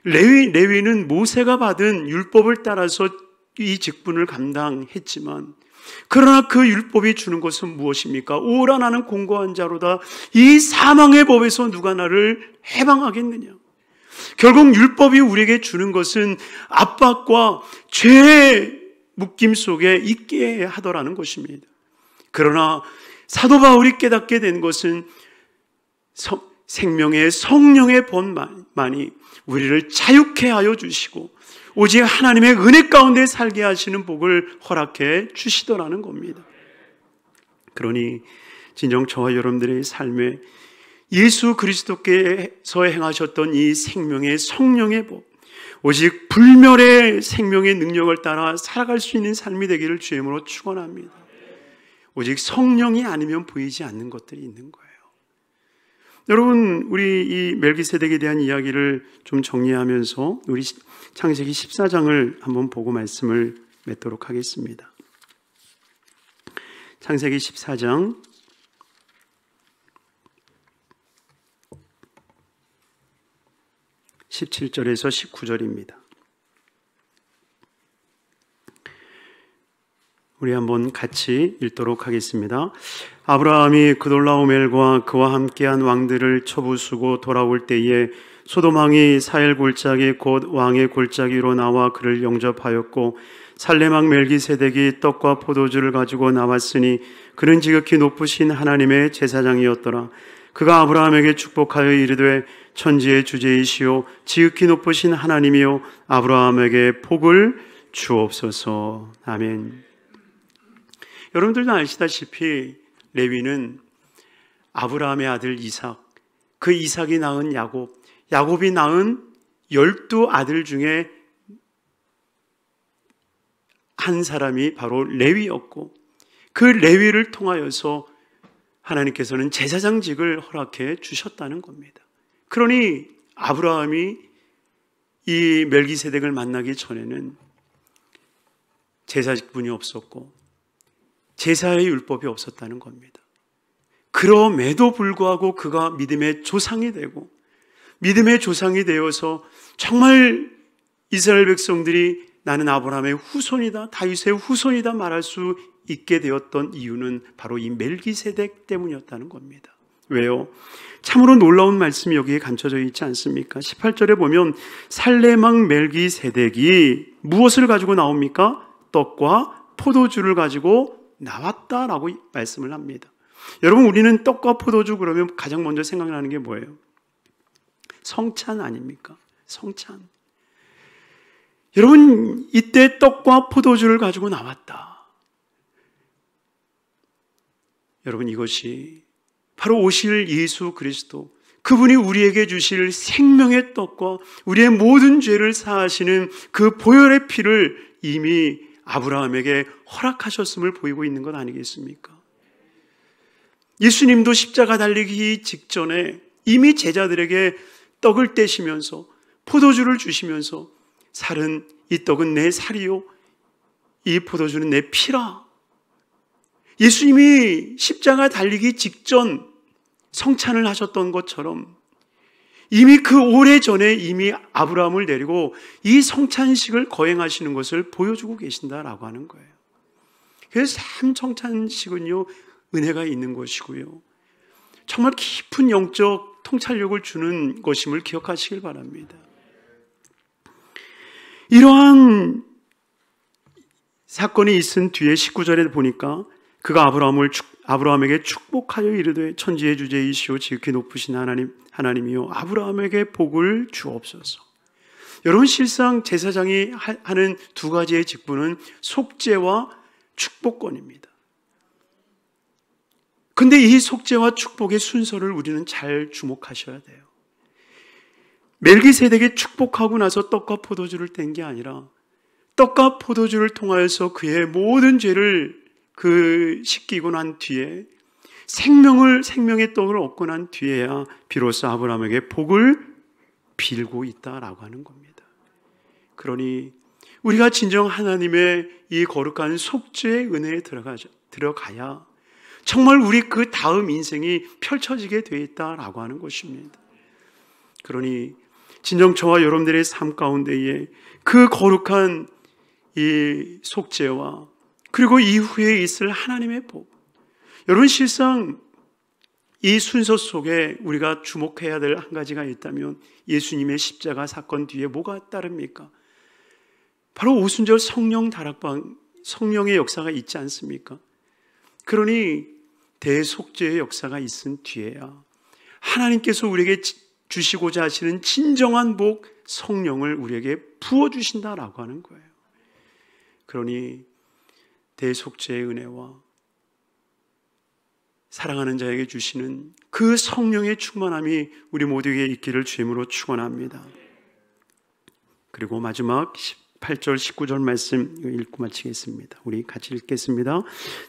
레위는 모세가 받은 율법을 따라서 이 직분을 감당했지만, 그러나 그 율법이 주는 것은 무엇입니까? 오라 나는 공고한 자로다. 이 사망의 법에서 누가 나를 해방하겠느냐? 결국 율법이 우리에게 주는 것은 압박과 죄의 묶임 속에 있게 하더라는 것입니다. 그러나 사도 바울이 깨닫게 된 것은 생명의 성령의 법만이 우리를 자유케 하여 주시고 오직 하나님의 은혜 가운데 살게 하시는 복을 허락해 주시더라는 겁니다. 그러니 진정 저와 여러분들의 삶에 예수 그리스도께서 행하셨던 이 생명의 성령의 법, 오직 불멸의 생명의 능력을 따라 살아갈 수 있는 삶이 되기를 주의 이름으로 축원합니다. 오직 성령이 아니면 보이지 않는 것들이 있는 거예요. 여러분, 우리 이 멜기세덱에 대한 이야기를 좀 정리하면서 우리 창세기 14장을 한번 보고 말씀을 맺도록 하겠습니다. 창세기 14장 17절에서 19절입니다. 우리 한번 같이 읽도록 하겠습니다. 아브라함이 그돌라오멜과 그와 함께한 왕들을 쳐부수고 돌아올 때에 소돔왕이 사엘 골짜기 곧 왕의 골짜기로 나와 그를 영접하였고 살레막 멜기세덱이 떡과 포도주를 가지고 나왔으니 그는 지극히 높으신 하나님의 제사장이었더라. 그가 아브라함에게 축복하여 이르되 천지의 주제이시오 지극히 높으신 하나님이요 아브라함에게 복을 주옵소서. 아멘. 여러분들도 아시다시피 레위는 아브라함의 아들 이삭, 그 이삭이 낳은 야곱이 낳은 12아들 중에 한 사람이 바로 레위였고, 그 레위를 통하여서 하나님께서는 제사장직을 허락해 주셨다는 겁니다. 그러니 아브라함이 이 멜기세덱을 만나기 전에는 제사직분이 없었고 제사의 율법이 없었다는 겁니다. 그럼에도 불구하고 그가 믿음의 조상이 되고 믿음의 조상이 되어서 정말 이스라엘 백성들이 나는 아브라함의 후손이다, 다윗의 후손이다 말할 수 있게 되었던 이유는 바로 이 멜기세덱 때문이었다는 겁니다. 왜요? 참으로 놀라운 말씀이 여기에 감춰져 있지 않습니까? 18절에 보면 살레막 멜기세덱이 무엇을 가지고 나옵니까? 떡과 포도주를 가지고 나왔다라고 말씀을 합니다. 여러분, 우리는 떡과 포도주 그러면 가장 먼저 생각나는 게 뭐예요? 성찬 아닙니까? 성찬. 여러분, 이때 떡과 포도주를 가지고 나왔다. 여러분, 이것이 바로 오실 예수 그리스도, 그분이 우리에게 주실 생명의 떡과 우리의 모든 죄를 사하시는 그 보혈의 피를 이미 아브라함에게 허락하셨음을 보이고 있는 것 아니겠습니까? 예수님도 십자가 달리기 직전에 이미 제자들에게 떡을 떼시면서 포도주를 주시면서 살은 이 떡은 내 살이요 이 포도주는 내 피라. 예수님이 십자가 달리기 직전 성찬을 하셨던 것처럼 이미 그 오래전에 이미 아브라함을 데리고 이 성찬식을 거행하시는 것을 보여주고 계신다라고 하는 거예요. 그래서 참 성찬식은요, 은혜가 있는 것이고요, 정말 깊은 영적 통찰력을 주는 것임을 기억하시길 바랍니다. 이러한 사건이 있은 뒤에 19절에 보니까 그가 아브라함에게 축복하여 이르되 천지의 주제이시오 지극히 높으신 하나님이요 아브라함에게 복을 주옵소서. 여러분, 실상 제사장이 하는 두 가지의 직분은 속죄와 축복권입니다. 근데 이 속죄와 축복의 순서를 우리는 잘 주목하셔야 돼요. 멜기세덱에 축복하고 나서 떡과 포도주를 뗀 게 아니라 떡과 포도주를 통하여서 그의 모든 죄를 씻기고 난 뒤에 생명의 떡을 얻고 난 뒤에야 비로소 아브라함에게 복을 빌고 있다라고 하는 겁니다. 그러니 우리가 진정 하나님의 이 거룩한 속죄의 은혜에 들어가야 정말 우리 그 다음 인생이 펼쳐지게 되어 있다라고 하는 것입니다. 그러니 진정 저와 여러분들의 삶 가운데에 그 거룩한 이 속죄와 그리고 이후에 있을 하나님의 복, 여러분, 실상 이 순서 속에 우리가 주목해야 될 한 가지가 있다면 예수님의 십자가 사건 뒤에 뭐가 따릅니까? 바로 오순절 성령 다락방, 성령의 역사가 있지 않습니까? 그러니 대속죄의 역사가 있은 뒤에야 하나님께서 우리에게 주시고자 하시는 진정한 복, 성령을 우리에게 부어주신다라고 하는 거예요. 그러니 대속죄의 은혜와 사랑하는 자에게 주시는 그 성령의 충만함이 우리 모두에게 있기를 주임으로 축원합니다. 그리고 마지막 18절 19절 말씀 읽고 마치겠습니다. 우리 같이 읽겠습니다.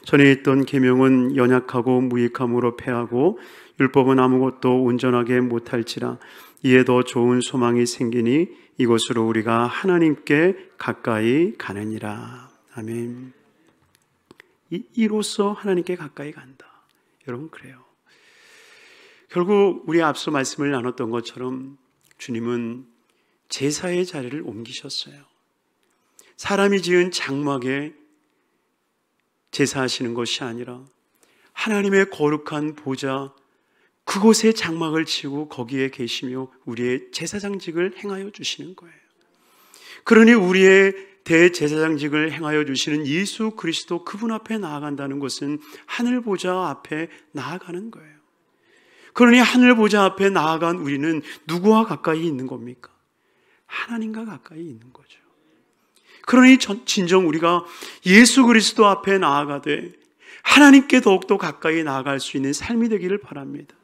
전에 있던 계명은 연약하고 무익함으로 패하고 율법은 아무것도 온전하게 못할지라 이에 더 좋은 소망이 생기니 이것으로 우리가 하나님께 가까이 가느니라. 아멘. 이로써 하나님께 가까이 간다. 여러분, 그래요. 결국 우리 앞서 말씀을 나눴던 것처럼 주님은 제사의 자리를 옮기셨어요. 사람이 지은 장막에 제사하시는 것이 아니라 하나님의 거룩한 보좌, 그곳에 장막을 치고 거기에 계시며 우리의 제사장직을 행하여 주시는 거예요. 그러니 우리의 대제사장직을 행하여 주시는 예수 그리스도, 그분 앞에 나아간다는 것은 하늘 보좌 앞에 나아가는 거예요. 그러니 하늘 보좌 앞에 나아간 우리는 누구와 가까이 있는 겁니까? 하나님과 가까이 있는 거죠. 그러니 진정 우리가 예수 그리스도 앞에 나아가되 하나님께 더욱더 가까이 나아갈 수 있는 삶이 되기를 바랍니다.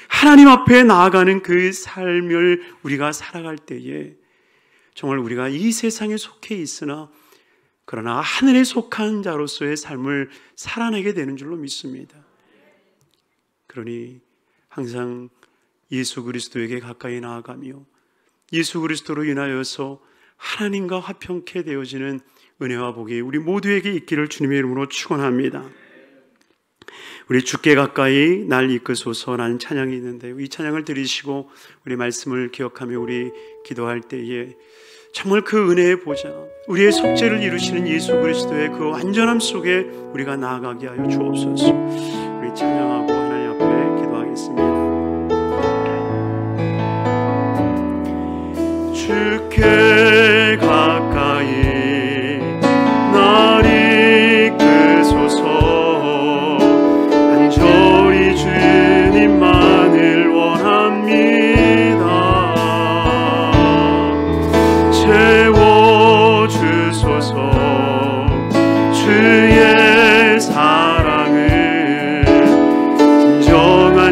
하나님 앞에 나아가는 그 삶을 우리가 살아갈 때에 정말 우리가 이 세상에 속해 있으나 그러나 하늘에 속한 자로서의 삶을 살아내게 되는 줄로 믿습니다. 그러니 항상 예수 그리스도에게 가까이 나아가며 예수 그리스도로 인하여서 하나님과 화평케 되어지는 은혜와 복이 우리 모두에게 있기를 주님의 이름으로 축원합니다. 우리 주께 가까이 날 이끄소서라는 찬양이 있는데요, 이 찬양을 들으시고 우리 말씀을 기억하며 우리 기도할 때에 정말 그 은혜의 보좌, 우리의 속죄를 이루시는 예수 그리스도의 그 완전함 속에 우리가 나아가게 하여 주옵소서. 우리 찬양하고 하나님 앞에 기도하겠습니다. 주께 가까이 날 이끄소서. 간절히 주님만을 원합니다. 채워주소서. 주의 사랑을 진정한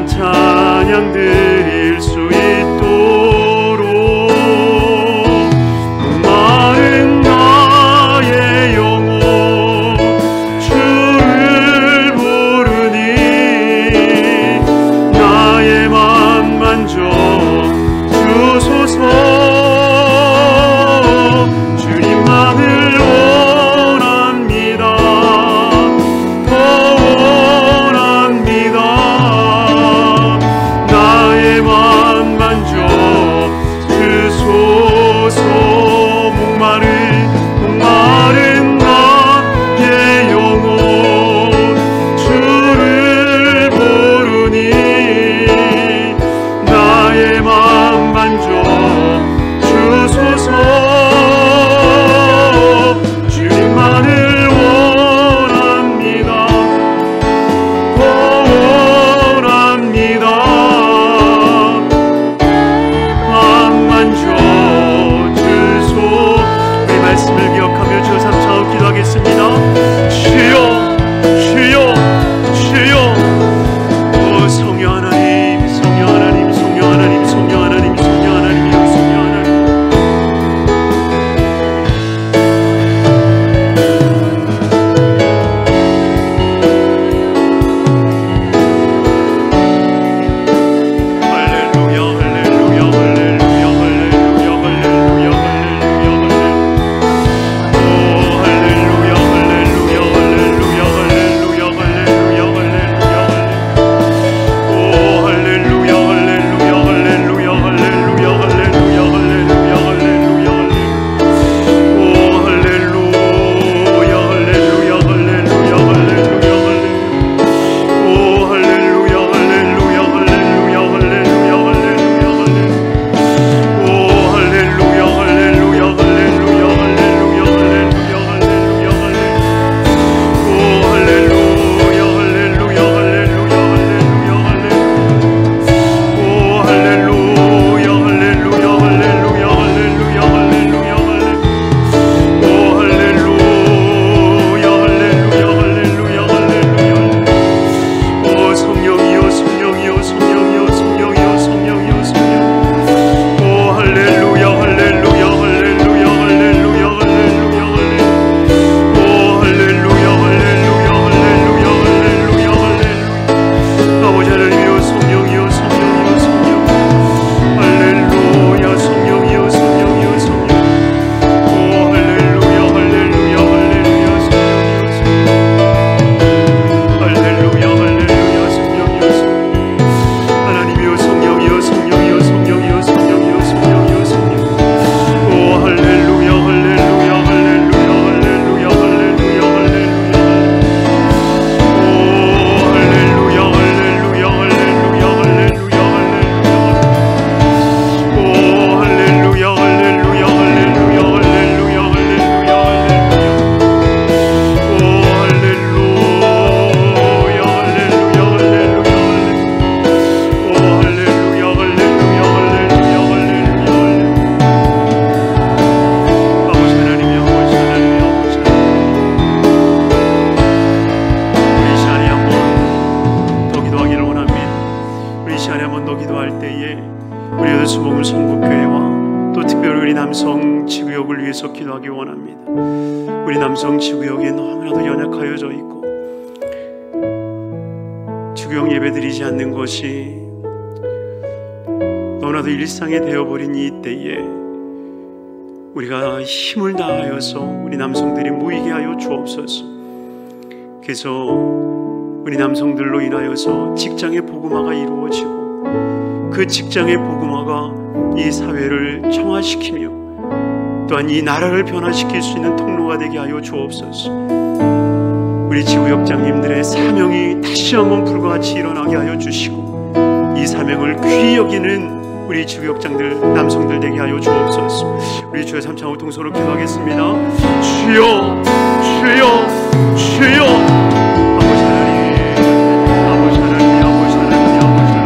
위해서 기도하기 원합니다. 우리 남성 지구역이 너무나도 연약하여져 있고 지구역 예배드리지 않는 것이 너무나도 일상이 되어버린 이 때에 우리가 힘을 다하여서 우리 남성들이 모이게 하여 주옵소서. 그래서 우리 남성들로 인하여서 직장의 복음화가 이루어지고 그 직장의 복음화가 이 사회를 정화시키며 또한 이 나라를 변화시킬 수 있는 통로가 되게 하여 주옵소서. 우리 지구역장님들의 사명이 다시 한번 불같이 일어나게 하여 주시고 이 사명을 귀히 여기는 우리 지구역장들 남성들 되게 하여 주옵소서. 우리 주의 삼창호 통소로 기도하겠습니다. 주여 주여 주여. 아버지 하나님, 아버지 하나님, 아버지 하나님, 아버지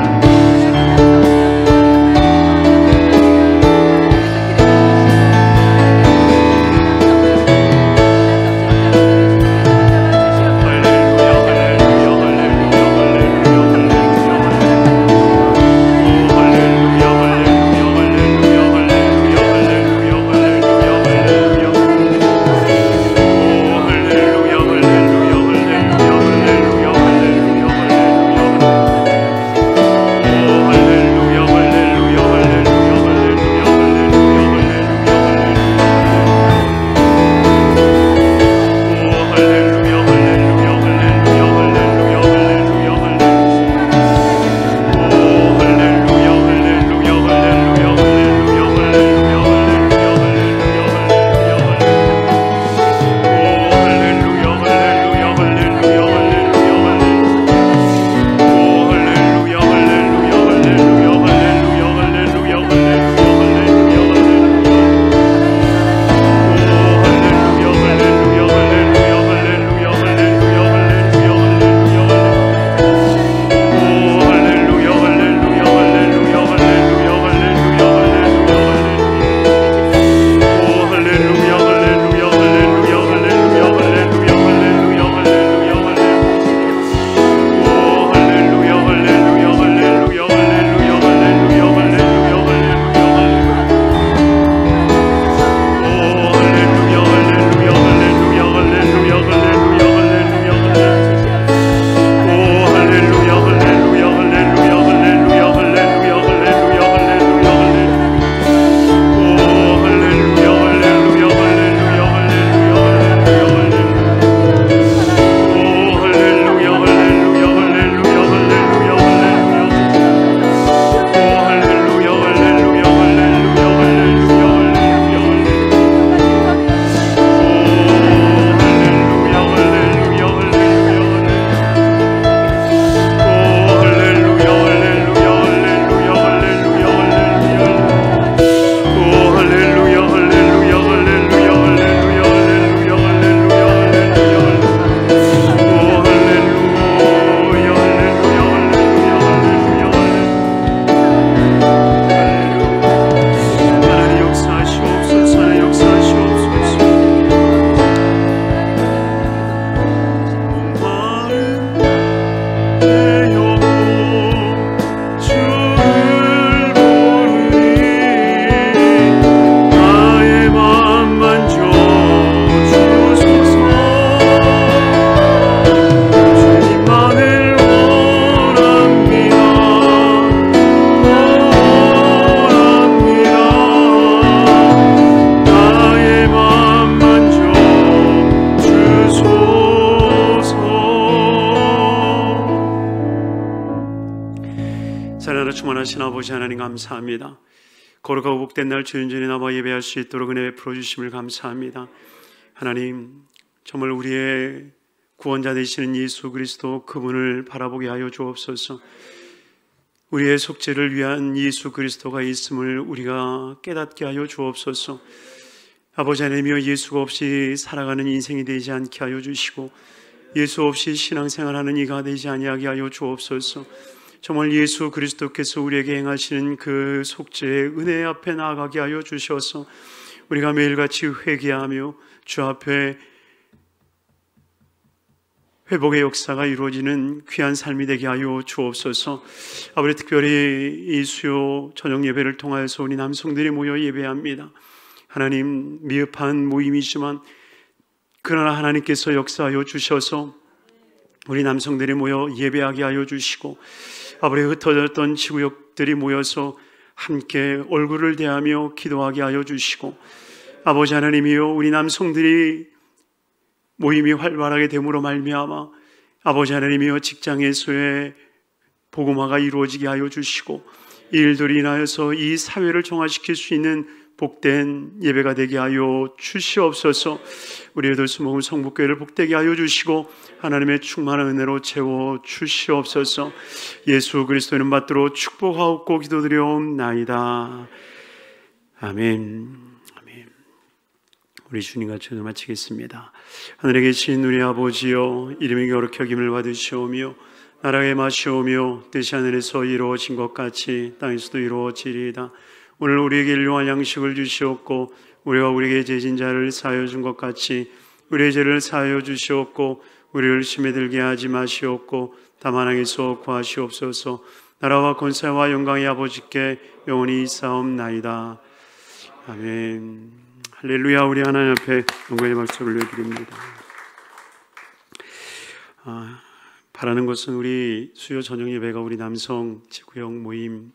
충만하신 아버지 하나님 감사합니다. 거룩하고 복된 날 주인전에 나와 예배할 수 있도록 은혜 베풀어 주심을 감사합니다. 하나님, 정말 우리의 구원자 되시는 예수 그리스도 그분을 바라보게 하여 주옵소서. 우리의 속죄를 위한 예수 그리스도가 있음을 우리가 깨닫게 하여 주옵소서. 아버지 하나님이여, 예수가 없이 살아가는 인생이 되지 않게 하여 주시고 예수 없이 신앙생활하는 이가 되지 아니하게 하여 주옵소서. 정말 예수 그리스도께서 우리에게 행하시는 그 속죄의 은혜 앞에 나아가게 하여 주셔서 우리가 매일같이 회개하며 주 앞에 회복의 역사가 이루어지는 귀한 삶이 되게 하여 주옵소서. 아버지, 특별히 이 수요 저녁 예배를 통하여서 우리 남성들이 모여 예배합니다. 하나님 미흡한 모임이지만 그러나 하나님께서 역사하여 주셔서 우리 남성들이 모여 예배하게 하여 주시고 아버지 흩어졌던 지구역들이 모여서 함께 얼굴을 대하며 기도하게 하여 주시고 아버지 하나님이여 우리 남성들이 모임이 활발하게 됨으로 말미암아 아버지 하나님이여 직장에서의 복음화가 이루어지게 하여 주시고 이 일들이 인하여서 이 사회를 정화시킬 수 있는 복된 예배가 되게 하여 주시옵소서. 우리의 수목은 성북교회를 복되게 하여 주시고 하나님의 충만한 은혜로 채워 주시옵소서. 예수 그리스도의 이름 받들어 축복하옵고 기도드려옵나이다. 아멘. 아멘. 우리 주님과 기도 마치겠습니다. 하늘에 계신 우리 아버지여, 이름이 거룩히 여김을 받으시오며 나라가 임하시오며 뜻이 하늘에서 이루어진 것 같이 땅에서도 이루어지리이다. 오늘 우리에게 일용할 양식을 주시옵고 우리가 우리에게 죄진 자를 사하여 준 것 같이 우리의 죄를 사하여 주시옵고 우리를 심에 들게 하지 마시옵고 다만 악에서 구하시옵소서. 나라와 권세와 영광의 아버지께 영원히 있사옵나이다. 아멘. 할렐루야. 우리 하나님 앞에 영광의 박수를 올려드립니다. 바라는 것은 우리 수요 저녁 예배가 우리 남성 지구역 모임을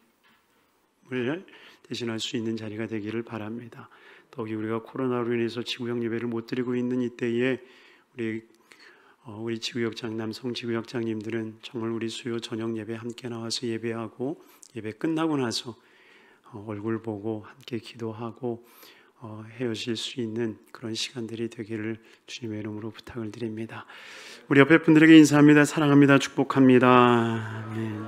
대신할 수 있는 자리가 되기를 바랍니다. 더욱이 우리가 코로나로 인해서 지구역 예배를 못 드리고 있는 이때에 우리 지구역장 남성 지구역장님들은 정말 우리 수요 저녁 예배 함께 나와서 예배하고 예배 끝나고 나서 얼굴 보고 함께 기도하고 헤어질 수 있는 그런 시간들이 되기를 주님의 이름으로 부탁을 드립니다. 우리 옆에 분들에게 인사합니다. 사랑합니다. 축복합니다. 아멘.